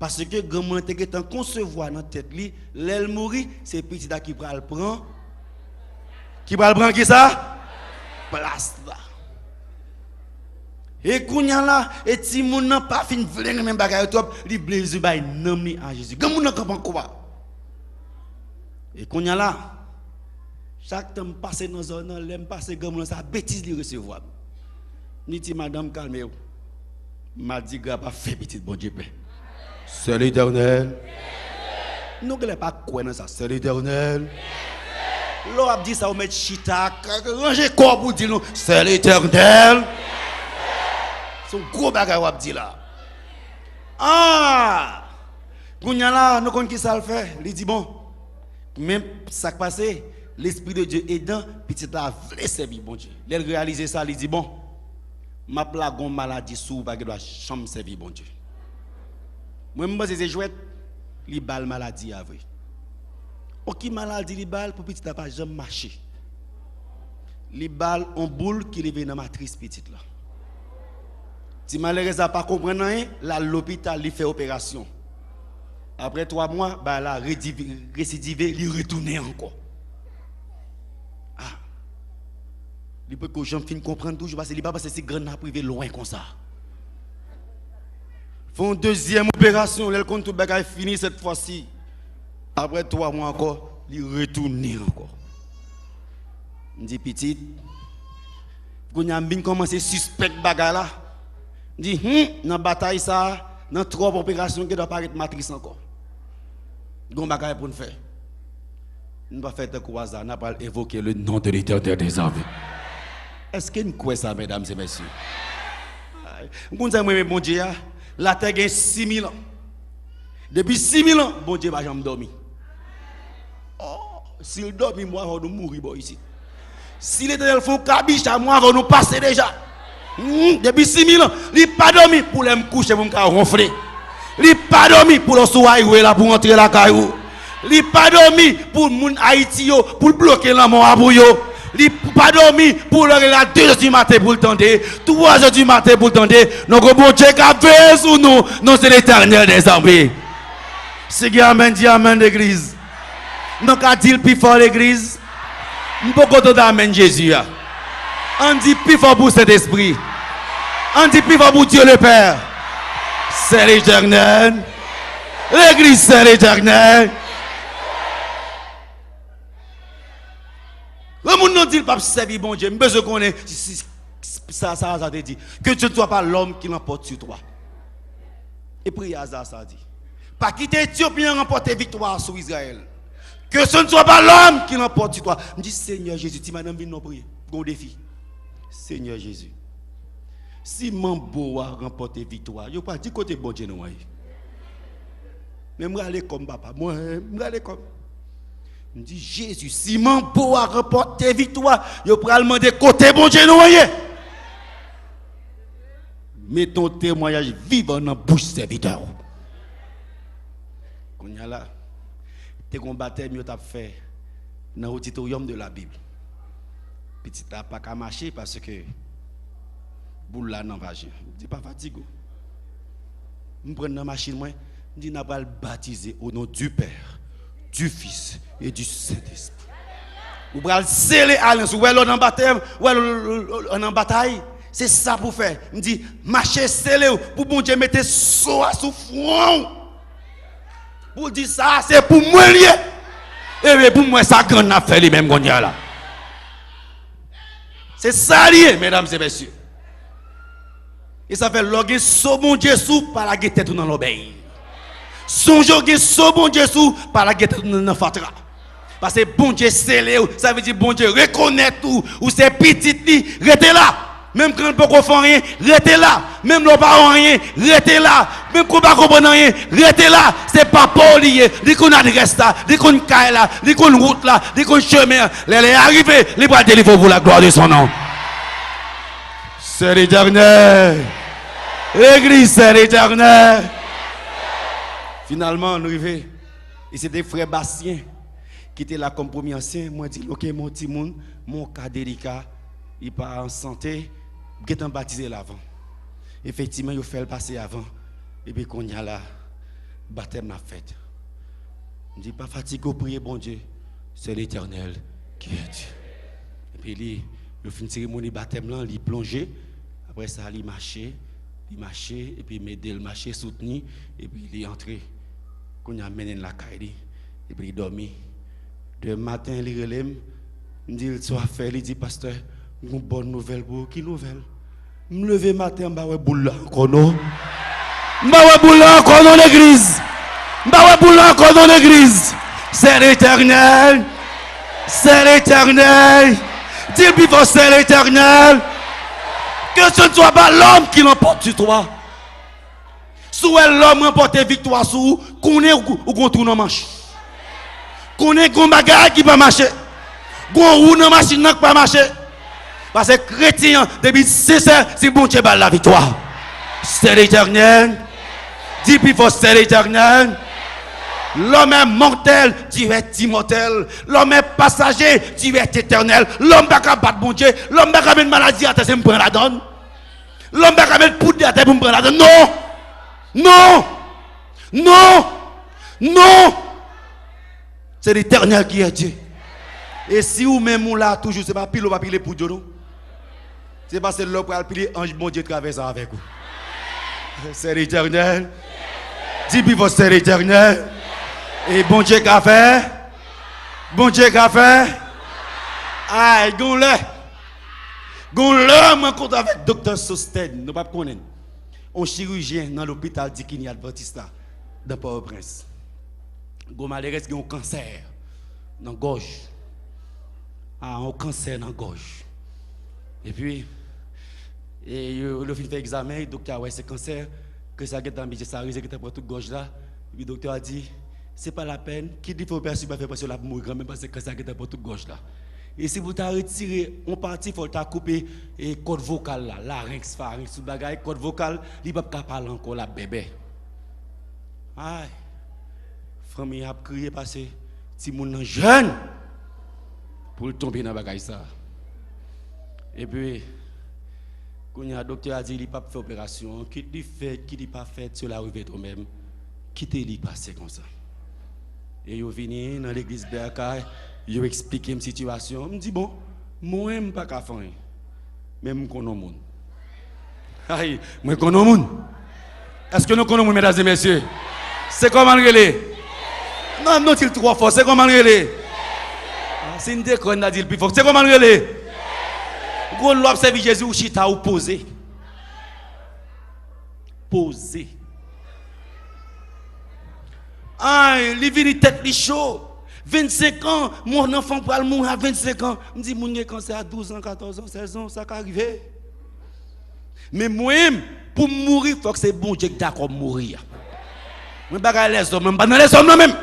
Parce que grand monde était en concevoir dans tête li, l'aile mourir, c'est petit qui va le prendre. Qui va le prendre qui ça? Place là. Et kounya là, et si moun n'a pas fin vle même bagaille trop, li blaze bay nomi à Jésus. Grand monde n'a pas quoi. Et kounya là, chaque temps passé dans zone, l'aime passer grand monde ça bêtise li recevoir. Ni ti madame calmez-vous. M'a dit que pas fait petit bon Dieu. C'est l'Éternel. Nous ne pas quoi dans ça, c'est l'Éternel. L'on a dit ça, on met chita, ranger corps pour dire nous, c'est l'Éternel. C'est un gros bagage on a dit là. Ah! Kounya là, nous connaissons qui ça le fait. Il dit bon, même ça qui passe, l'Esprit de Dieu aidant, petit là, voulait servir bon Dieu. Il réalise ça, il dit bon. Ma plagon maladie sous pas que doit chambre servir bon Dieu. Moi me c'est jouet li bal maladie a vrai. OK maladie li bal pour petit pas jamais marcher. Li bal on boule qui levé dans matrice petite là. Si malheureusement pas comprendre rien, là l'hôpital li fait opération. Après 3 mois, bah là récidivé, li retourner encore. Il peut que les gens finissent comprendre toujours parce que parce que c'est grand à privé loin comme ça. Font deuxième opération, elle compte tout bagage fini cette fois-ci. Après 3 mois encore, il retourne encore. On dit petite, quand a bien commencé suspect bagage là, on dit dans bataille ça, dans 3 opérations qui doit paraître matrice encore. Gon bagage pour nous faire. Nous va faire de quoi hasard, n'a pas évoquer le nom de l'Éternel des armées. Est-ce que nous croyons ça, mesdames et messieurs? Vous savez, bon Dieu, la terre a 6000 ans. Depuis 6000 ans, bon Dieu va jamais dormir. Oh, s'il dort, moi, on va mourir ici. Si l'Éternel fait un cabiche, moi, on va nous passer déjà. Depuis 6000 ans, il n'a pas dormi pour me coucher, pour me ronfler. Il n'a pas dormi pour le soir, là, pour entrer la caillou. Il n'a pas dormi pour mon Haïti, pour bloquer la mort à bouillot. Il n'a pas dormi pour la 2h du matin pour le tendre, 3h du matin pour le tendre. Donc, bon Dieu qui a veillé sur nous, nous c'est l'Éternel des armées. C'est qui amène, dit amen l'église. Donc, a dit le plus fort l'église. Nous pouvons d'amène Jésus. On dit plus fort pour cet esprit. On dit plus fort pour Dieu le Père. C'est l'Éternel. L'église, c'est l'Éternel. Le monde ne dit pas servir bon Dieu. Mais je connais ça te dit. Que tu ne sois pas l'homme qui l'emporte sur toi. Et puis Hazard ça dit. Pas quitter Éthiopie remporter victoire sur Israël. Que ce ne soit pas l'homme qui l'emporte sur toi. Je dis Seigneur Jésus, si madame vient nous prier. Bon défi. Seigneur Jésus. Si mon beau a remporté victoire, je ne pas dire côté bon Dieu non. Mais moi aller comme papa, moi aller comme. Je dis Jésus, si mon beau a remporté victoire, je peux demander côté bon Dieu non. Mets ton témoignage vivant dans la bouche serviteur. Quand y a là, tes combattants mieux t'a fait dans l'auditorium de la Bible. Petit t'as pas qu'à marcher parce que boule là non va. Je dis pas fatigué. Je prends la machine moi, je dis n'a pas le baptiser au nom du Père, du Fils et du Saint-Esprit. Vous pouvez le sceller à l'un, vous voyez l'on en baptême, ou en bataille. C'est ça pour faire. Je dis, marchez scellé pour bon Dieu mettre soin sous front. Pour dire ça, c'est pour moi lié. Et bien pour moi, ça grand a fait lui-même qu'on y a là. C'est ça lié, mesdames et messieurs. Et ça fait loguer so bon Dieu sous par la guette dans l'obéi. Son joguer so bon Dieu sous par la guette dans fatra. Parce que bon Dieu scellé, ça veut dire bon Dieu reconnaître tout, ou c'est petit li, restez là. Même quand on peut pas faire rien, restez là. Même l'on pas rien, restez là. Même qu'on pas comprendre rien, restez là. C'est pas pour lié, dit qu'on adresse là, dit qu'on caille là, dit qu'on route là, dit qu'on chemin, les arriver, les bras délivrer pour la gloire de son nom. C'est l'éternel. L'église, c'est l'éternel. Finalement, on est arrivé. Et c'était frère Bastien qui était là comme premier ancien. Moi, je dis, ok, mon petit monde, mon cas délicat, il part en santé, il est baptisé l'avant. Effectivement, il fait le passer avant. Et puis, quand il y a là, baptême la fête. Je dis, pas fatigué, prier, bon Dieu. C'est l'éternel qui est Dieu. Et puis, il fait une cérémonie baptême là, il plongé. Après ça, il marchait, et puis il m'aidait le marcher, soutenu, et puis il est entré. Quand il a mené la caille, et puis il dormit. De matin, il relève, il dit, soit fait, il dit, pasteur, une bonne nouvelle pour vous. Qui nouvelle? Je me lève matin, je vais boule encore, non? Je vais boule encore dans l'église. Je vais boule encore dans l'église. C'est l'éternel. C'est l'éternel. Dis-le plus fort, c'est l'éternel. Que ce ne soit pas l'homme qui l'emporte sur toi. Soit l'homme remporte victoire sur vous, qu'on est ou qu'on tourne en manche. Qu'on est qu'on bagarre qui va marcher. Qu'on roule dans machine qui pas marcher. Parce que chrétien, depuis sincère, c'est bon Dieu la victoire. C'est l'éternel. Dis plus fort, c'est l'éternel. L'homme est mortel, Dieu est immortel. L'homme est passager, Dieu est éternel. L'homme ne peut pas battre bon Dieu. L'homme ne peut pas mettre maladie à terre, c'est me prendre la donne. L'homme ne peut pas mettre poudre à terre pour me prendre la donne. Non! Non! Non! Non! C'est l'éternel qui est Dieu. Et si vous même là, toujours, ce n'est pas pile ou pas pile pour Dieu, non? C'est parce que l'homme va piler, ange bon Dieu traverse avec vous. C'est l'éternel. Dis vivre, c'est l'éternel. Et bon Dieu qu'a fait? Bon Dieu qu'a fait? Aïe, gon-le. Gon-le, moi, compte avec docteur Sosten, nous ne pas connaître. Un chirurgien dans l'hôpital d'Ikini Adventiste, dans Port-au-Prince. Gon malheureux, il y a un cancer dans la gorge. Ah, un cancer dans la gorge. Et puis, le film fait examen, le docteur a ouais, c'est cancer, que ça a été ça risque de prendre toute gorge là. Et puis le docteur a dit, c'est pas la peine, qui dit qu'il faut faire parce que la mourir même parce que ça a été prendre toute gorge là. Et si vous avez retiré une partie, il faut couper et corde vocale là, larynx, pharynx, tout bagaille, corde vocale, il ne peut pas parler encore la bébé. Aïe, famille a crié parce que si mon jeune pour tomber dans bagaille ça. Et puis quand le docteur a dit qu'il n'a pas fait opération, qu'il dit fait, qu'il n'a pas fait, cela arrive toi-même, quittez-le passer comme ça. Et ils viennent dans l'église Bercail, ils expliquent une situation. Je me dis bon, moi je ne suis pas qu'à faire, mais je connais le monde. Aïe, moi je connais le monde. Est-ce que nous connaissons, mesdames et messieurs? C'est comment le relais? Non, non, il est trop fort, c'est comment le relais? C'est une déconne, il dit le plus fort. C'est comment le relais? Quand on observe Jésus, ou chita ou posé. Posé. Ah, il vient tête li chaud. 25 ans, mon enfant peut mourir à 25 ans. Je me dis, mon cancer à 12 ans, 14 ans, 16 ans, ça peut arriver. Mais moi, pour mourir, il faut que c'est bon Dieu qui d'accord mourir. Je ne vais pas les hommes, même pas dans les hommes même.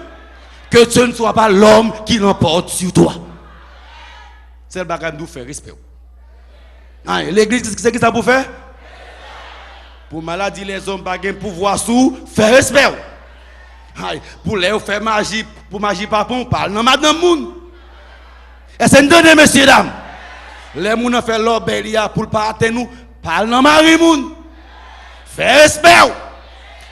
Que ce ne soit pas l'homme qui l'emporte sur toi. C'est le bagage nous faire respect. Ah, l'église, c'est ce que ça pour faire? Pour maladie, les hommes n'ont pas pouvoir sous, faire respect. Ah, pour les faire magie, pour magie papa, on parle dans madame moun. Est-ce que vous messieurs dames? Les moun ont fait leur bélia pour ne pas atteindre nous, parle dans Marie moun. Faire respect.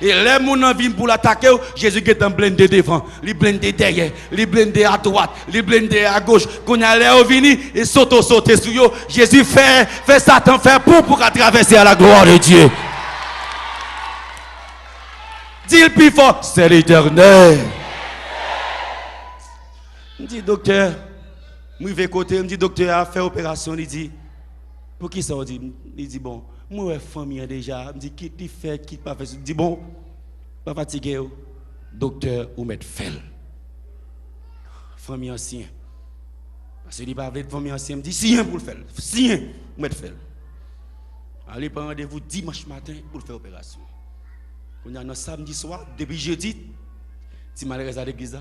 Et les gens viennent pour l'attaquer, Jésus est en blindé devant, il blindé derrière, il blindé à droite, il blindé à gauche. Quand il y a l'air venu, il saute sur eux. Jésus fait Satan faire pour traverser à la gloire de Dieu. Dis le plus fort, c'est l'éternel. Je dis, docteur, je vais côté, je dis, docteur, a fait opération. Il dit, pour qui ça? Il dit, bon, moi, famille déjà. Je dis, quitte, il fait, quitte, pas fait. Je dis, bon, pas fatigué, docteur, ou mettre fel. Famille ancienne. Parce qu'il pas avec famille ancienne, me dit, si pour le faire, si ou mettre fel. Allez, prendre rendez-vous dimanche matin pour faire opération. Quand on a samedi soir, depuis jeudi, si malheureusement à l'église,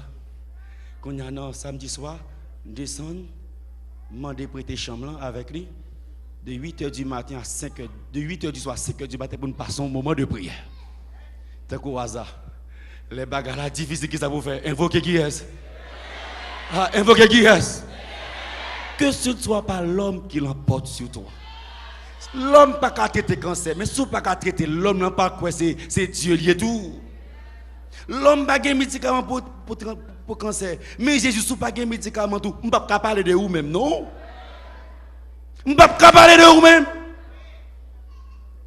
quand on a samedi soir, descendre, demander prêter chambre avec lui, de 8h du matin à 5h, de 8h du soir à 5h du matin pour nous passer un moment de prière. C'est au hasard. Les bagarres difficiles qui ça vous fait, invoquer qui est. Ah, invoquer qui est. Que ce ne soit pas l'homme qui l'emporte sur toi. L'homme pas qu'à traiter cancer, mais si pas qu'à traiter l'homme n'a pas quoi c'est Dieu lié tout. L'homme pas de médicaments pour cancer, mais Jésus sous pas de médicaments tout. On pas parler de vous même non. On pas parler de vous même.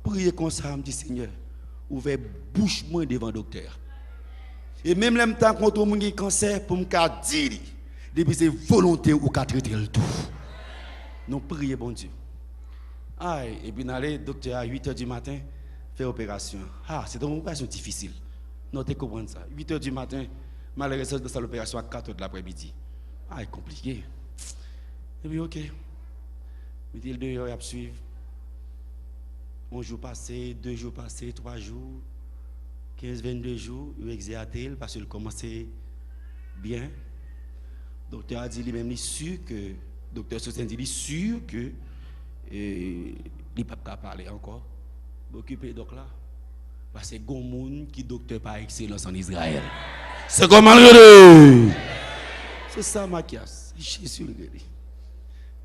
Priez comme ça, me dit Seigneur, ouvrez bouche moi devant docteur. Et même le temps quand on a cancer pour me dire depuis c'est volonté ou qu'à traiter le tout. Nous prions bon Dieu. Aïe, et puis aller docteur à 8h du matin faire opération. Ah, c'est une opération difficile. Notez comprendre ça. 8h du matin, malheureusement dans l'opération à 4h de l'après-midi. Ah, c'est compliqué. Et puis ok. Il dit 2 heures à suivre. 1 jour passé, 2 jours passés, 3 jours, 15-22 jours, il a exercé parce qu'il commençait bien. Le docteur a dit lui-même, il est sûr que, docteur Soutien dit, il est sûr que, il ne peut pas parler encore. Occupé donc là. Parce que il y a des gens qui docteur par excellence en Israël. C'est comme malheureux. C'est ça ma casse. Jésus le guérit.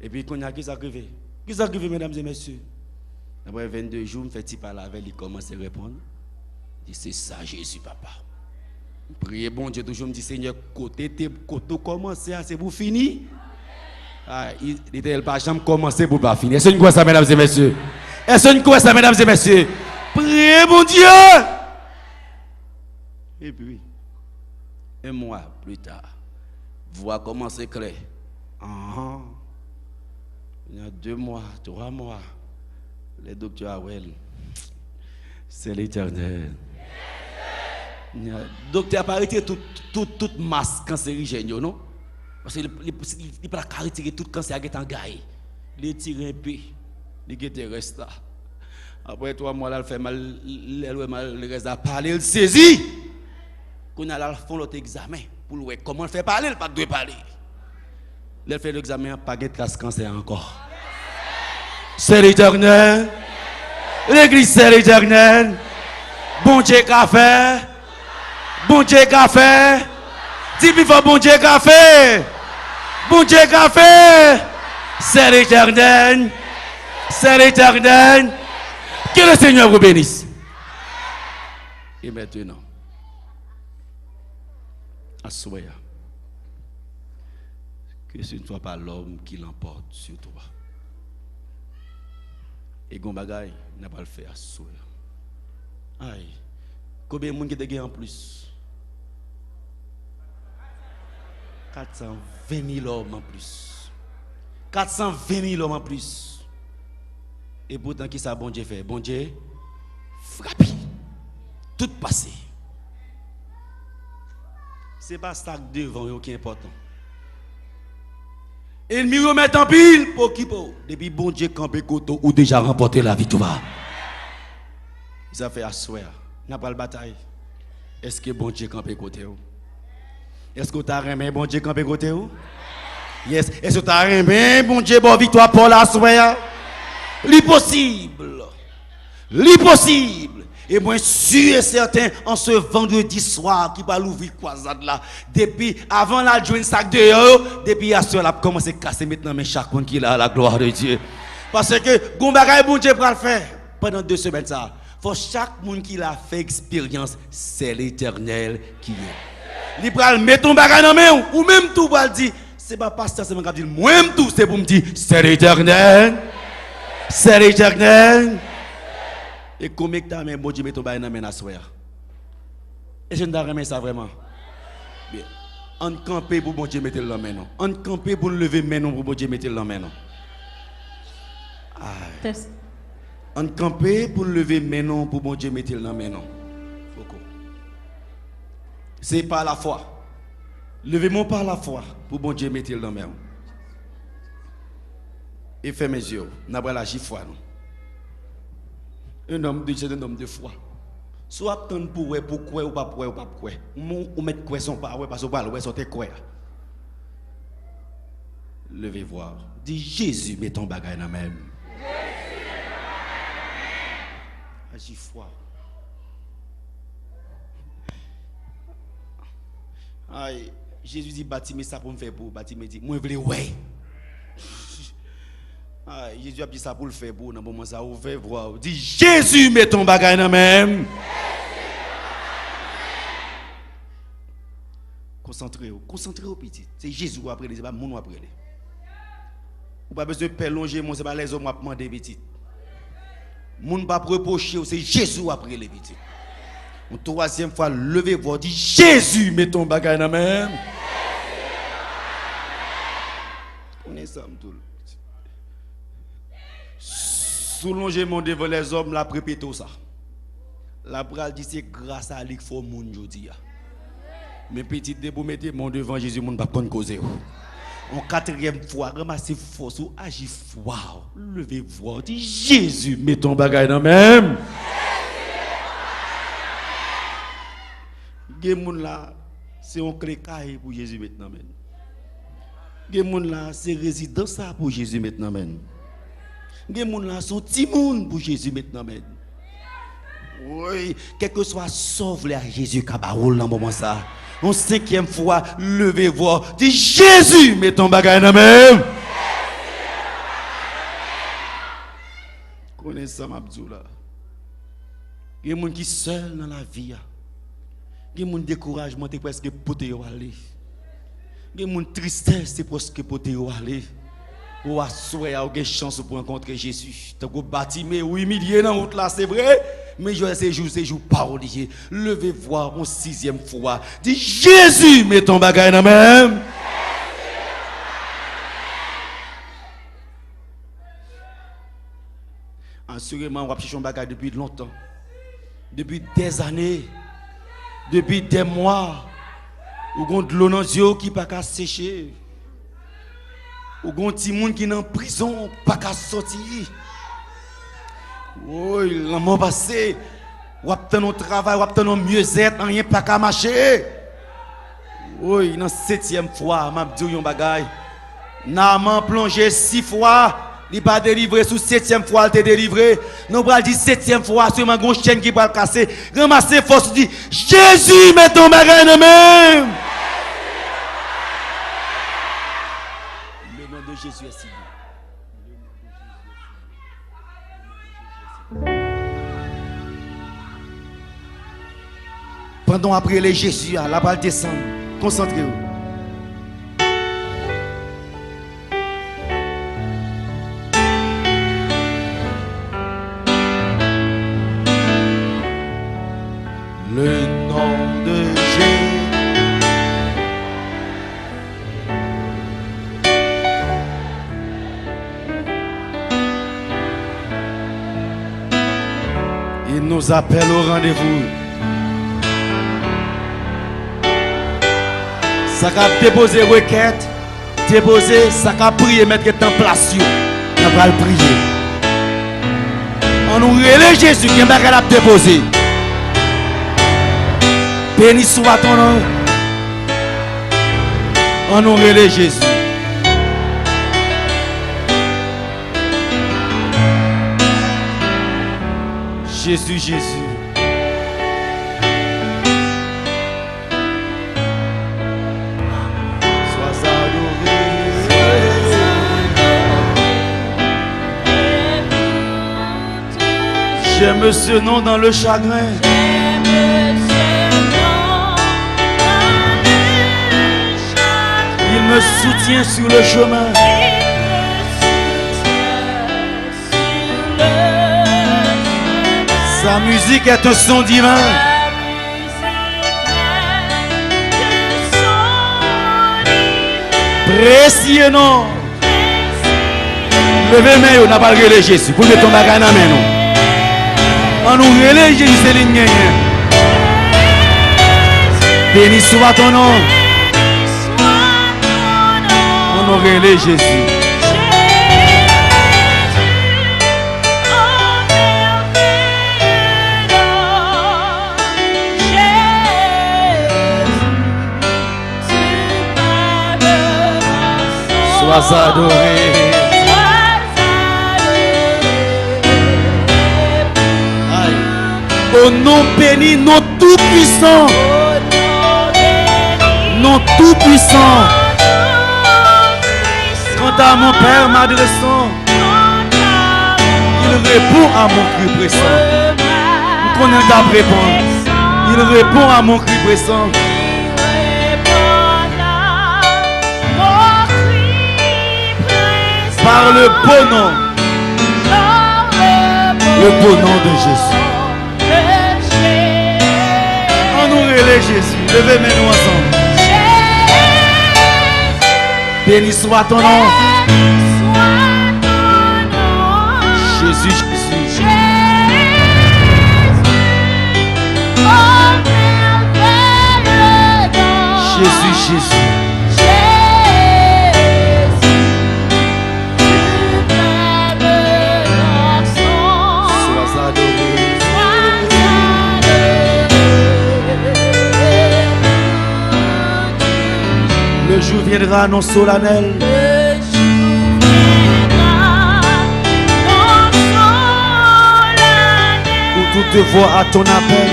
Et puis, quand il y a qui s'arrive? Qui s'arrive, mesdames et messieurs? Après 22 jours, je fais parler avec lui, il commence à répondre. Il dit, c'est ça, Jésus, papa. Priez, bon Dieu, toujours me dit, Seigneur, côté commencer, c'est pour finir. Ah, il n'était pas jamais commencé pour pas finir. Est-ce que vous croyez ça, mesdames et messieurs? Est-ce que vous croyez ça, mesdames et messieurs? Priez, bon Dieu! Et puis, un mois plus tard, voix commence clair. Il y a 2 mois, 3 mois, les docteurs Awel, c'est l'Éternel. Le docteur n'a pas arrêté toute masse cancérigène, non? Parce qu'il n'a pas retirer tout cancer qui est en gaille. Il tire un peu, il reste là. Après 3 mois, là, il fait mal, il reste à parler, il saisit. Quand on a fait l'autre examen, pour voir comment il fait parler, il pas de parler. Il fait l'examen, pas de trace cancer encore. C'est l'Éternel. L'église, c'est l'Éternel. Bon Dieu qu'a fait. Bon Dieu qu'a fait. Dis-moi, faut bon Dieu qu'a fait. Bon Dieu qu'a fait. C'est l'Éternel. C'est l'Éternel. Que le Seigneur vous bénisse. Et maintenant, assoyez. Que ce ne soit pas l'homme qui l'emporte sur toi. Et Gombagaï n'a pas le fait assoyez. Aïe. Combien de monde qui te gagne en plus? 420 000 hommes en plus. 420 000 hommes en plus. Et pourtant, qui ça bon Dieu fait? Bon Dieu frappe. Tout passé. C'est pas ça devant qui est important. Et le miro met en pile pour qui pour? Depuis bon Dieu campé koto ou déjà remporté la victoire. Ça fait asseoir. N'a pas le bataille. Est-ce que bon Dieu campé côté ou? Est-ce que tu as remis bon Dieu campé côté ou? Yes. Est-ce que tu as remis bon Dieu bon victoire pour la asseoir? L'impossible. L'impossible. Et moi, sûr et certain, en ce vendredi soir, qui va l'ouvrir croisade là, depuis, avant la journée sac de euro, depuis à ce là, commence à casser maintenant, mais chaque monde qui est là, la gloire de Dieu. Parce que, Gombagaï, bon Dieu, pour le faire, pendant 2 semaines, ça, faut chaque monde qui l'a fait expérience, c'est l'Éternel qui est. Il peut mettre ton bagage dans main, ou même tout, va le dire, c'est pas pasteur, c'est mon cap, moi-même tout, c'est pour me dire, c'est l'Éternel. C'est l'Éternel. Et combien de temps, bon Dieu, met ton bagage dans main à soir? Et je ne t'ai remis ça vraiment. Bien. On camper pour bon Dieu mettre la main. On camper pour lever main pour bon Dieu mettre la main. On camper pour lever main pour bon Dieu mettre la main. C'est par la foi. Levez-moi par la foi pour bon Dieu mettre la main. Et fermez mes yeux. N'a pas la foi. Un homme de Dieu, un homme de foi. Soit attendre pour quoi ou pas pour ou pas pour quoi. Ou mettre quoi son pas parce que pas ouais sortez quoi. Levez voir. Dis Jésus met ton bagage dans même. Agis foi. Aïe, Jésus dit Baptiste ça pour me faire pour Baptiste dit moi je veux ouais. Jésus a dit ça pour le faire pour dans moment ça ouvert voir. Dis Jésus met ton bagage dans même. Concentrez-vous petit. C'est Jésus après c'est pas mon après les. Ou pas besoin de perlonger mon c'est pas les hommes à demander petit. Moun pas reprocher c'est Jésus après les petit. Une troisième fois levez voir dit Jésus met ton bagage dans même. On est ça tout. Soulanger mon devant les hommes, la répéter ça. La bral dit c'est grâce à lui qu'il faut moun jodi. Mais petit debout mettez mon devant Jésus moun pas konn causer. En quatrième fois, ramassez force ou agis foi. Levez voix, dit Jésus met ton bagage dans même. Gen moun là, c'est un clé caille pour Jésus maintenant même. Gen moun là, c'est résidence ça pour Jésus maintenant même. Gen moun là sont ti moun pour Jésus maintenant même. Oui, quel que soit sauve à Jésus kabaoul dans moment ça. En cinquième fois, levez voix, dit Jésus met ton bagage dans même. Connaissez ça m'abdou là. Gen moun qui seul dans la vie. Gen moun découragement c'est presque pote yo aller. Gen moun tristesse c'est presque pote yo aller. Ou a souhait a une chance pour rencontrer Jésus. Tant que bâtiment ou humilié dans route là c'est vrai, mais je ces jours parolier. Levez voir en sixième fois. Dis Jésus met ton bagage dans même. Assurément on va chercher un bagage depuis longtemps. Depuis des années. Depuis des mois. Ou gon de l'eau dans yeux qui pas qu'à sécher. Ou gon ti moun qui dans prison pas qu'à sortir. Oui, l'amour passé. Ou obtenir un travail, ou obtenir mieux-être, rien pas qu'à marcher. Oui, dans septième fois, m'a dit yon bagay. Naman plongé 6 fois, il pas délivré sous septième fois, il te délivré. Nous pral dit septième fois, seulement gon chaîne qui va casser. Ramasser force dit Jésus met ton bagay dans même. Jésus est si bon. Pendant après les Jésus, la balle descend. Concentrez-vous. Le nom de Jésus. Il nous appelle au rendez-vous. Ça qu'a déposé requête, déposer, ça qu'a prier, mettre en place. On va le prier. On nous relève Jésus qui va déposer. Béni soit ton nom. On nous relève Jésus. Jésus, Jésus. Sois adoré. J'aime ce nom dans le chagrin. Il me soutient sur le chemin. Sa musique est un son divin. Précieux nom. Levez main, on n'a pas relé Jésus. Pour mettre ton bagage dans la main. On nous relève Jésus, c'est l'igné. Béni soit ton nom. On nous relève Jésus. Sois adoré. Au nom béni, nom tout puissant. Nom tout puissant. Quant à mon Père m'adressant, il répond à mon cri pressant. Nous connaissons ta réponse. Il répond à mon cri pressant. Par le beau nom. Le beau nom de Jésus. On nous relève Jésus. Levez-nous ensemble. Béni soit ton nom. Jésus, Jésus. Jésus, Jésus. Le jour viendra non solennel. Où toute voix à ton appel.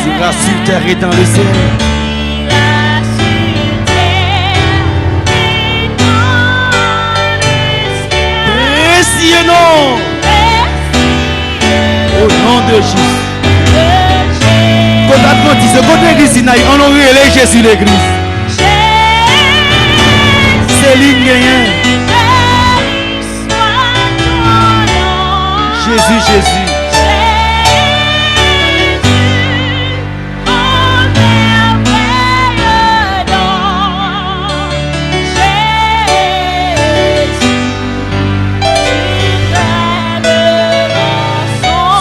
Tu iras sur terre et dans le ciel. Précieux nom. Au nom de Jésus. Quand Atlantis, quand l'église Sinaï, on aurait relève Jésus l'église. C'est l'igné. Jésus, Jésus.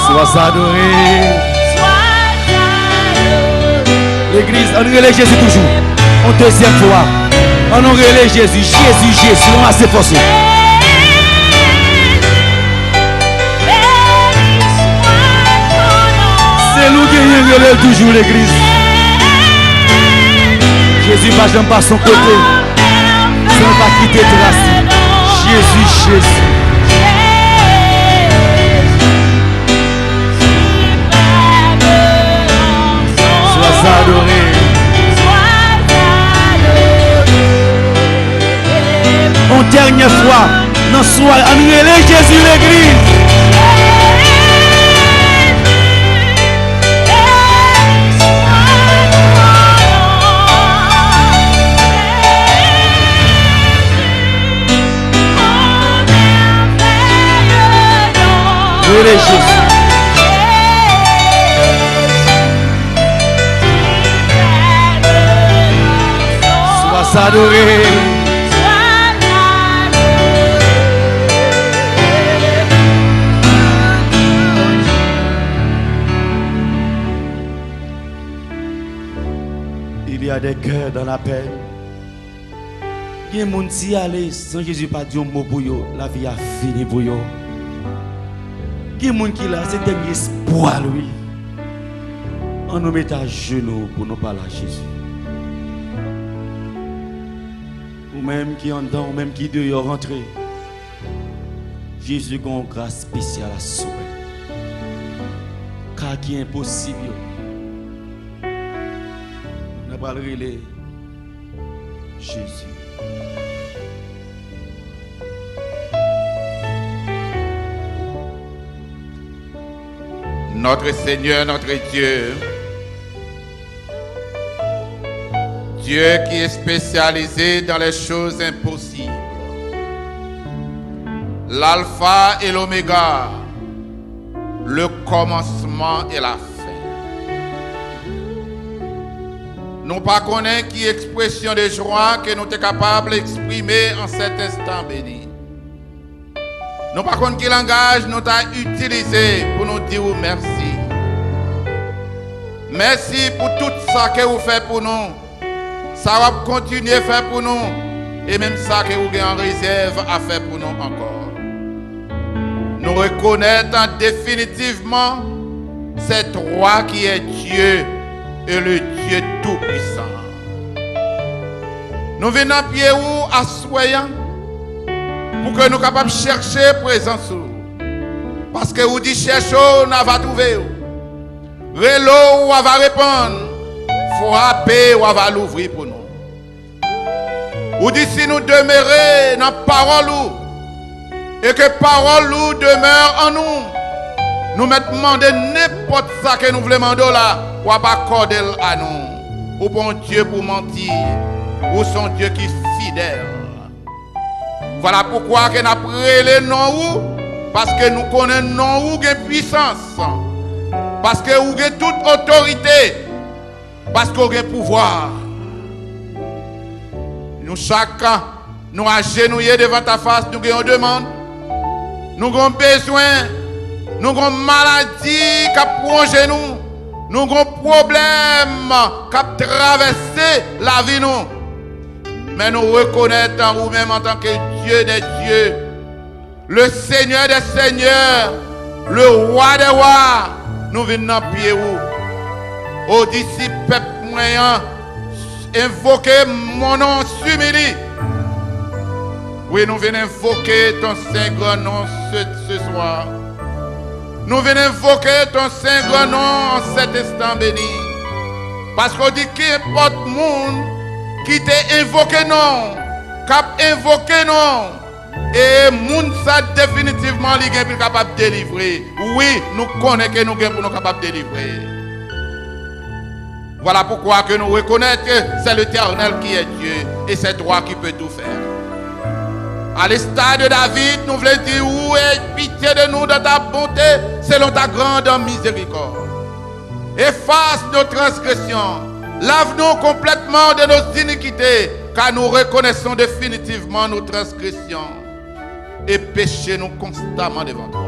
Sois adoré. L'église, on relève Jésus toujours. En deuxième fois. On relève Jésus. Jésus, Jésus. On a ses forces. C'est nous qui relève toujours l'église. Jésus va jamais pas son côté. Sans pas quitter trace. Jésus, Jésus. Adoré. En dernière fois, dans ce soir, on relève Jésus l'église. Relève Jésus. Adoré. Il y a des cœurs dans la peine. Il y a des gens qui allaient sans Jésus pas dire un mot pour eux. La vie a fini pour eux. Il y a des gens qui là, c'est un espoir lui. On nous met à genoux pour nous parler à Jésus. Ou même qui en dedans, ou même qui dehors rentrer. Jésus a une grâce spéciale à souhait. Car qui est impossible. On n'a pas le relais. Jésus. Notre Seigneur, notre Dieu, Dieu qui est spécialisé dans les choses impossibles, l'alpha et l'oméga, le commencement et la fin. Nous pas connaître qui expression de joie que nous sommes capables d'exprimer en cet instant béni. Nous pas connaître qui langage nous avons utilisé pour nous dire merci. Merci pour tout ça que vous faites pour nous. Ça va continuer à faire pour nous. Et même ça que vous avez en réserve à faire pour nous encore. Nous reconnaissons définitivement cet roi qui est Dieu et le Dieu tout-puissant. Nous venons à pied ou assoyant pour que nous soyons capables de chercher présence. Parce que vous dites chercher, on va trouver. Relo, on va répondre. Frapper, on va l'ouvrir pour nous. Vous dites si nous demeurons dans la parole et que la parole demeure en nous. Nous mettons demander n'importe ça que nous voulons demander là, ou pas accorder à nous. Ou bon Dieu pour mentir, ou son Dieu qui est fidèle. Voilà pourquoi que nous avons pris les noms, parce que nous connaissons non ou puissance, parce que nous avons toute autorité, parce que nous avons pouvoir. Nous chacun, nous agenouillés devant ta face, nous avons demande, nous avons besoin. Nous avons maladie qui a plongé nous. Nous avons problème qui a traversé la vie nous. Mais nous reconnaissons nous-mêmes en tant que Dieu des dieux, le Seigneur des seigneurs, le roi des rois. Nous venons dans pied où. Aux disciples, peuple moyen, invoquer mon nom s'humilie. Oui, nous venons invoquer ton saint grand nom ce soir. Nous venons invoquer ton saint grand nom en cet instant béni. Parce qu'on dit qu'importe le monde qui t'a invoqué non, cap invoqué non, et monde ça définitivement il est capable de délivrer. Oui, nous connaissons que nous sommes pour nous capables de délivrer. Voilà pourquoi que nous reconnaissons que c'est l'Éternel qui est Dieu et c'est toi qui peux tout faire. À l'instar de David, nous voulons dire où est pitié de nous dans ta bonté selon ta grande miséricorde. Efface nos transgressions, lave-nous complètement de nos iniquités, car nous reconnaissons définitivement nos transgressions et péchons-nous constamment devant toi.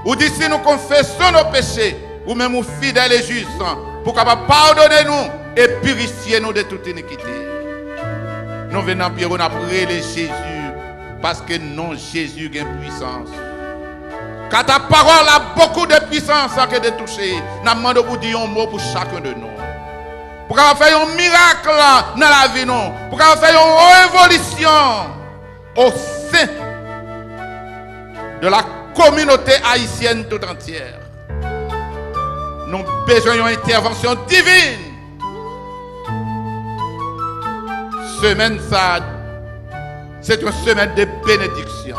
Ou d'ici nous confessons nos péchés, ou même nous fidèles et justes, pour capable pardonner nous et purifier nous de toute iniquité. Nous venons bien, on a prié Jésus. Parce que non, Jésus a une puissance. Car ta parole a beaucoup de puissance que de toucher. Nous demandons pour dire un mot pour chacun de nous. Pour qu'on fasse un miracle dans la vie, non. Pour qu'on fasse une révolution au sein de la communauté haïtienne tout entière. Nous avons besoin d'une intervention divine. Semaine ça. C'est une semaine de bénédiction.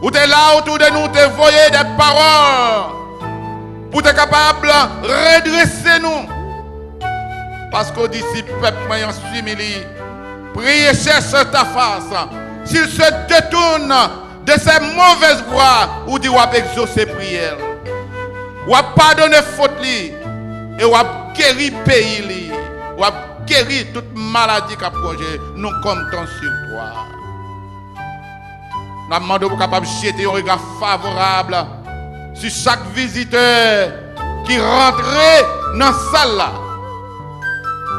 Où tu es là autour de nous, tu voyais des paroles pour être capable de redresser nous. Parce qu'au disciple, peuple moyen s'humilie, prie et cherche ta face. S'il se détourne de ses mauvaises voies, ou dit ou exaucer prière, ou pardonner faute et ou guérir pays, ou guérir toute maladie qu'a projet, nous comptons sur toi. Nous demandons pour capable jeter un regard favorable sur chaque visiteur qui rentrait dans la salle là.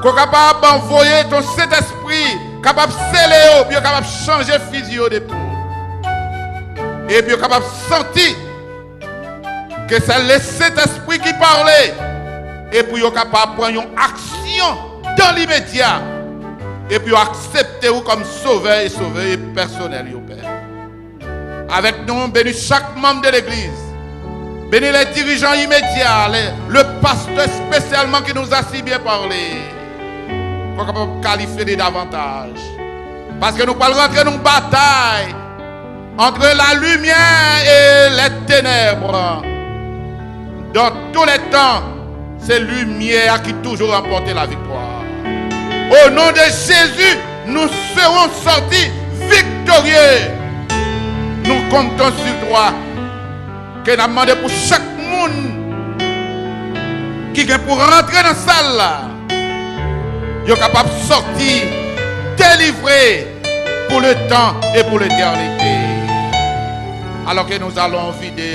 Qu'on capable d'envoyer ton Saint-Esprit, capable de sceller, puis capable de changer physio de peau. Et puis capable de sentir que c'est le Saint-Esprit qui parlait. Et puis capable de prendre une action dans l'immédiat. Et puis accepter vous comme sauveur et personnel, Père. Avec nous, bénis chaque membre de l'église. Bénis les dirigeants immédiats, le pasteur spécialement qui nous a si bien parlé. Pour qu'on puisse qualifier davantage. Parce que nous parlons rentrer dans une bataille entre la lumière et les ténèbres. Dans tous les temps, c'est la lumière qui toujours remporte la victoire. Au nom de Jésus, nous serons sortis victorieux. Nous comptons sur toi. Que nous demandons pour chaque monde qui est pour rentrer dans la salle, Yo capable de sortir, délivrer pour le temps et pour l'éternité. Alors que nous allons vider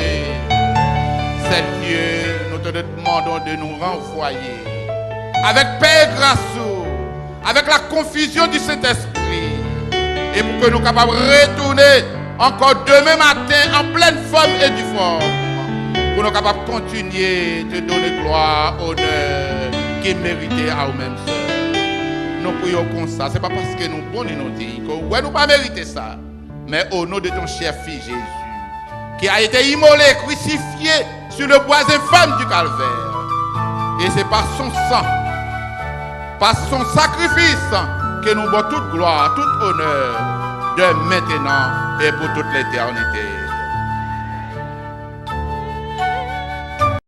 ces lieux, nous te demandons de nous renvoyer avec paix et grâce, avec la confusion du Saint-Esprit, et pour que nous capables de retourner encore demain matin en pleine forme et du forme, pour nous capables de continuer de donner gloire, honneur qui est mérité à nous-mêmes seuls. Nous prions comme ça, ce n'est pas parce que nous bons nous disons que ouais, nous pas mériter ça, mais au nom de ton cher Fils Jésus, qui a été immolé, crucifié sur le bois infâme du calvaire. Et c'est par son sang, par son sacrifice, que nous avons toute gloire, tout honneur, de maintenant et pour toute l'éternité.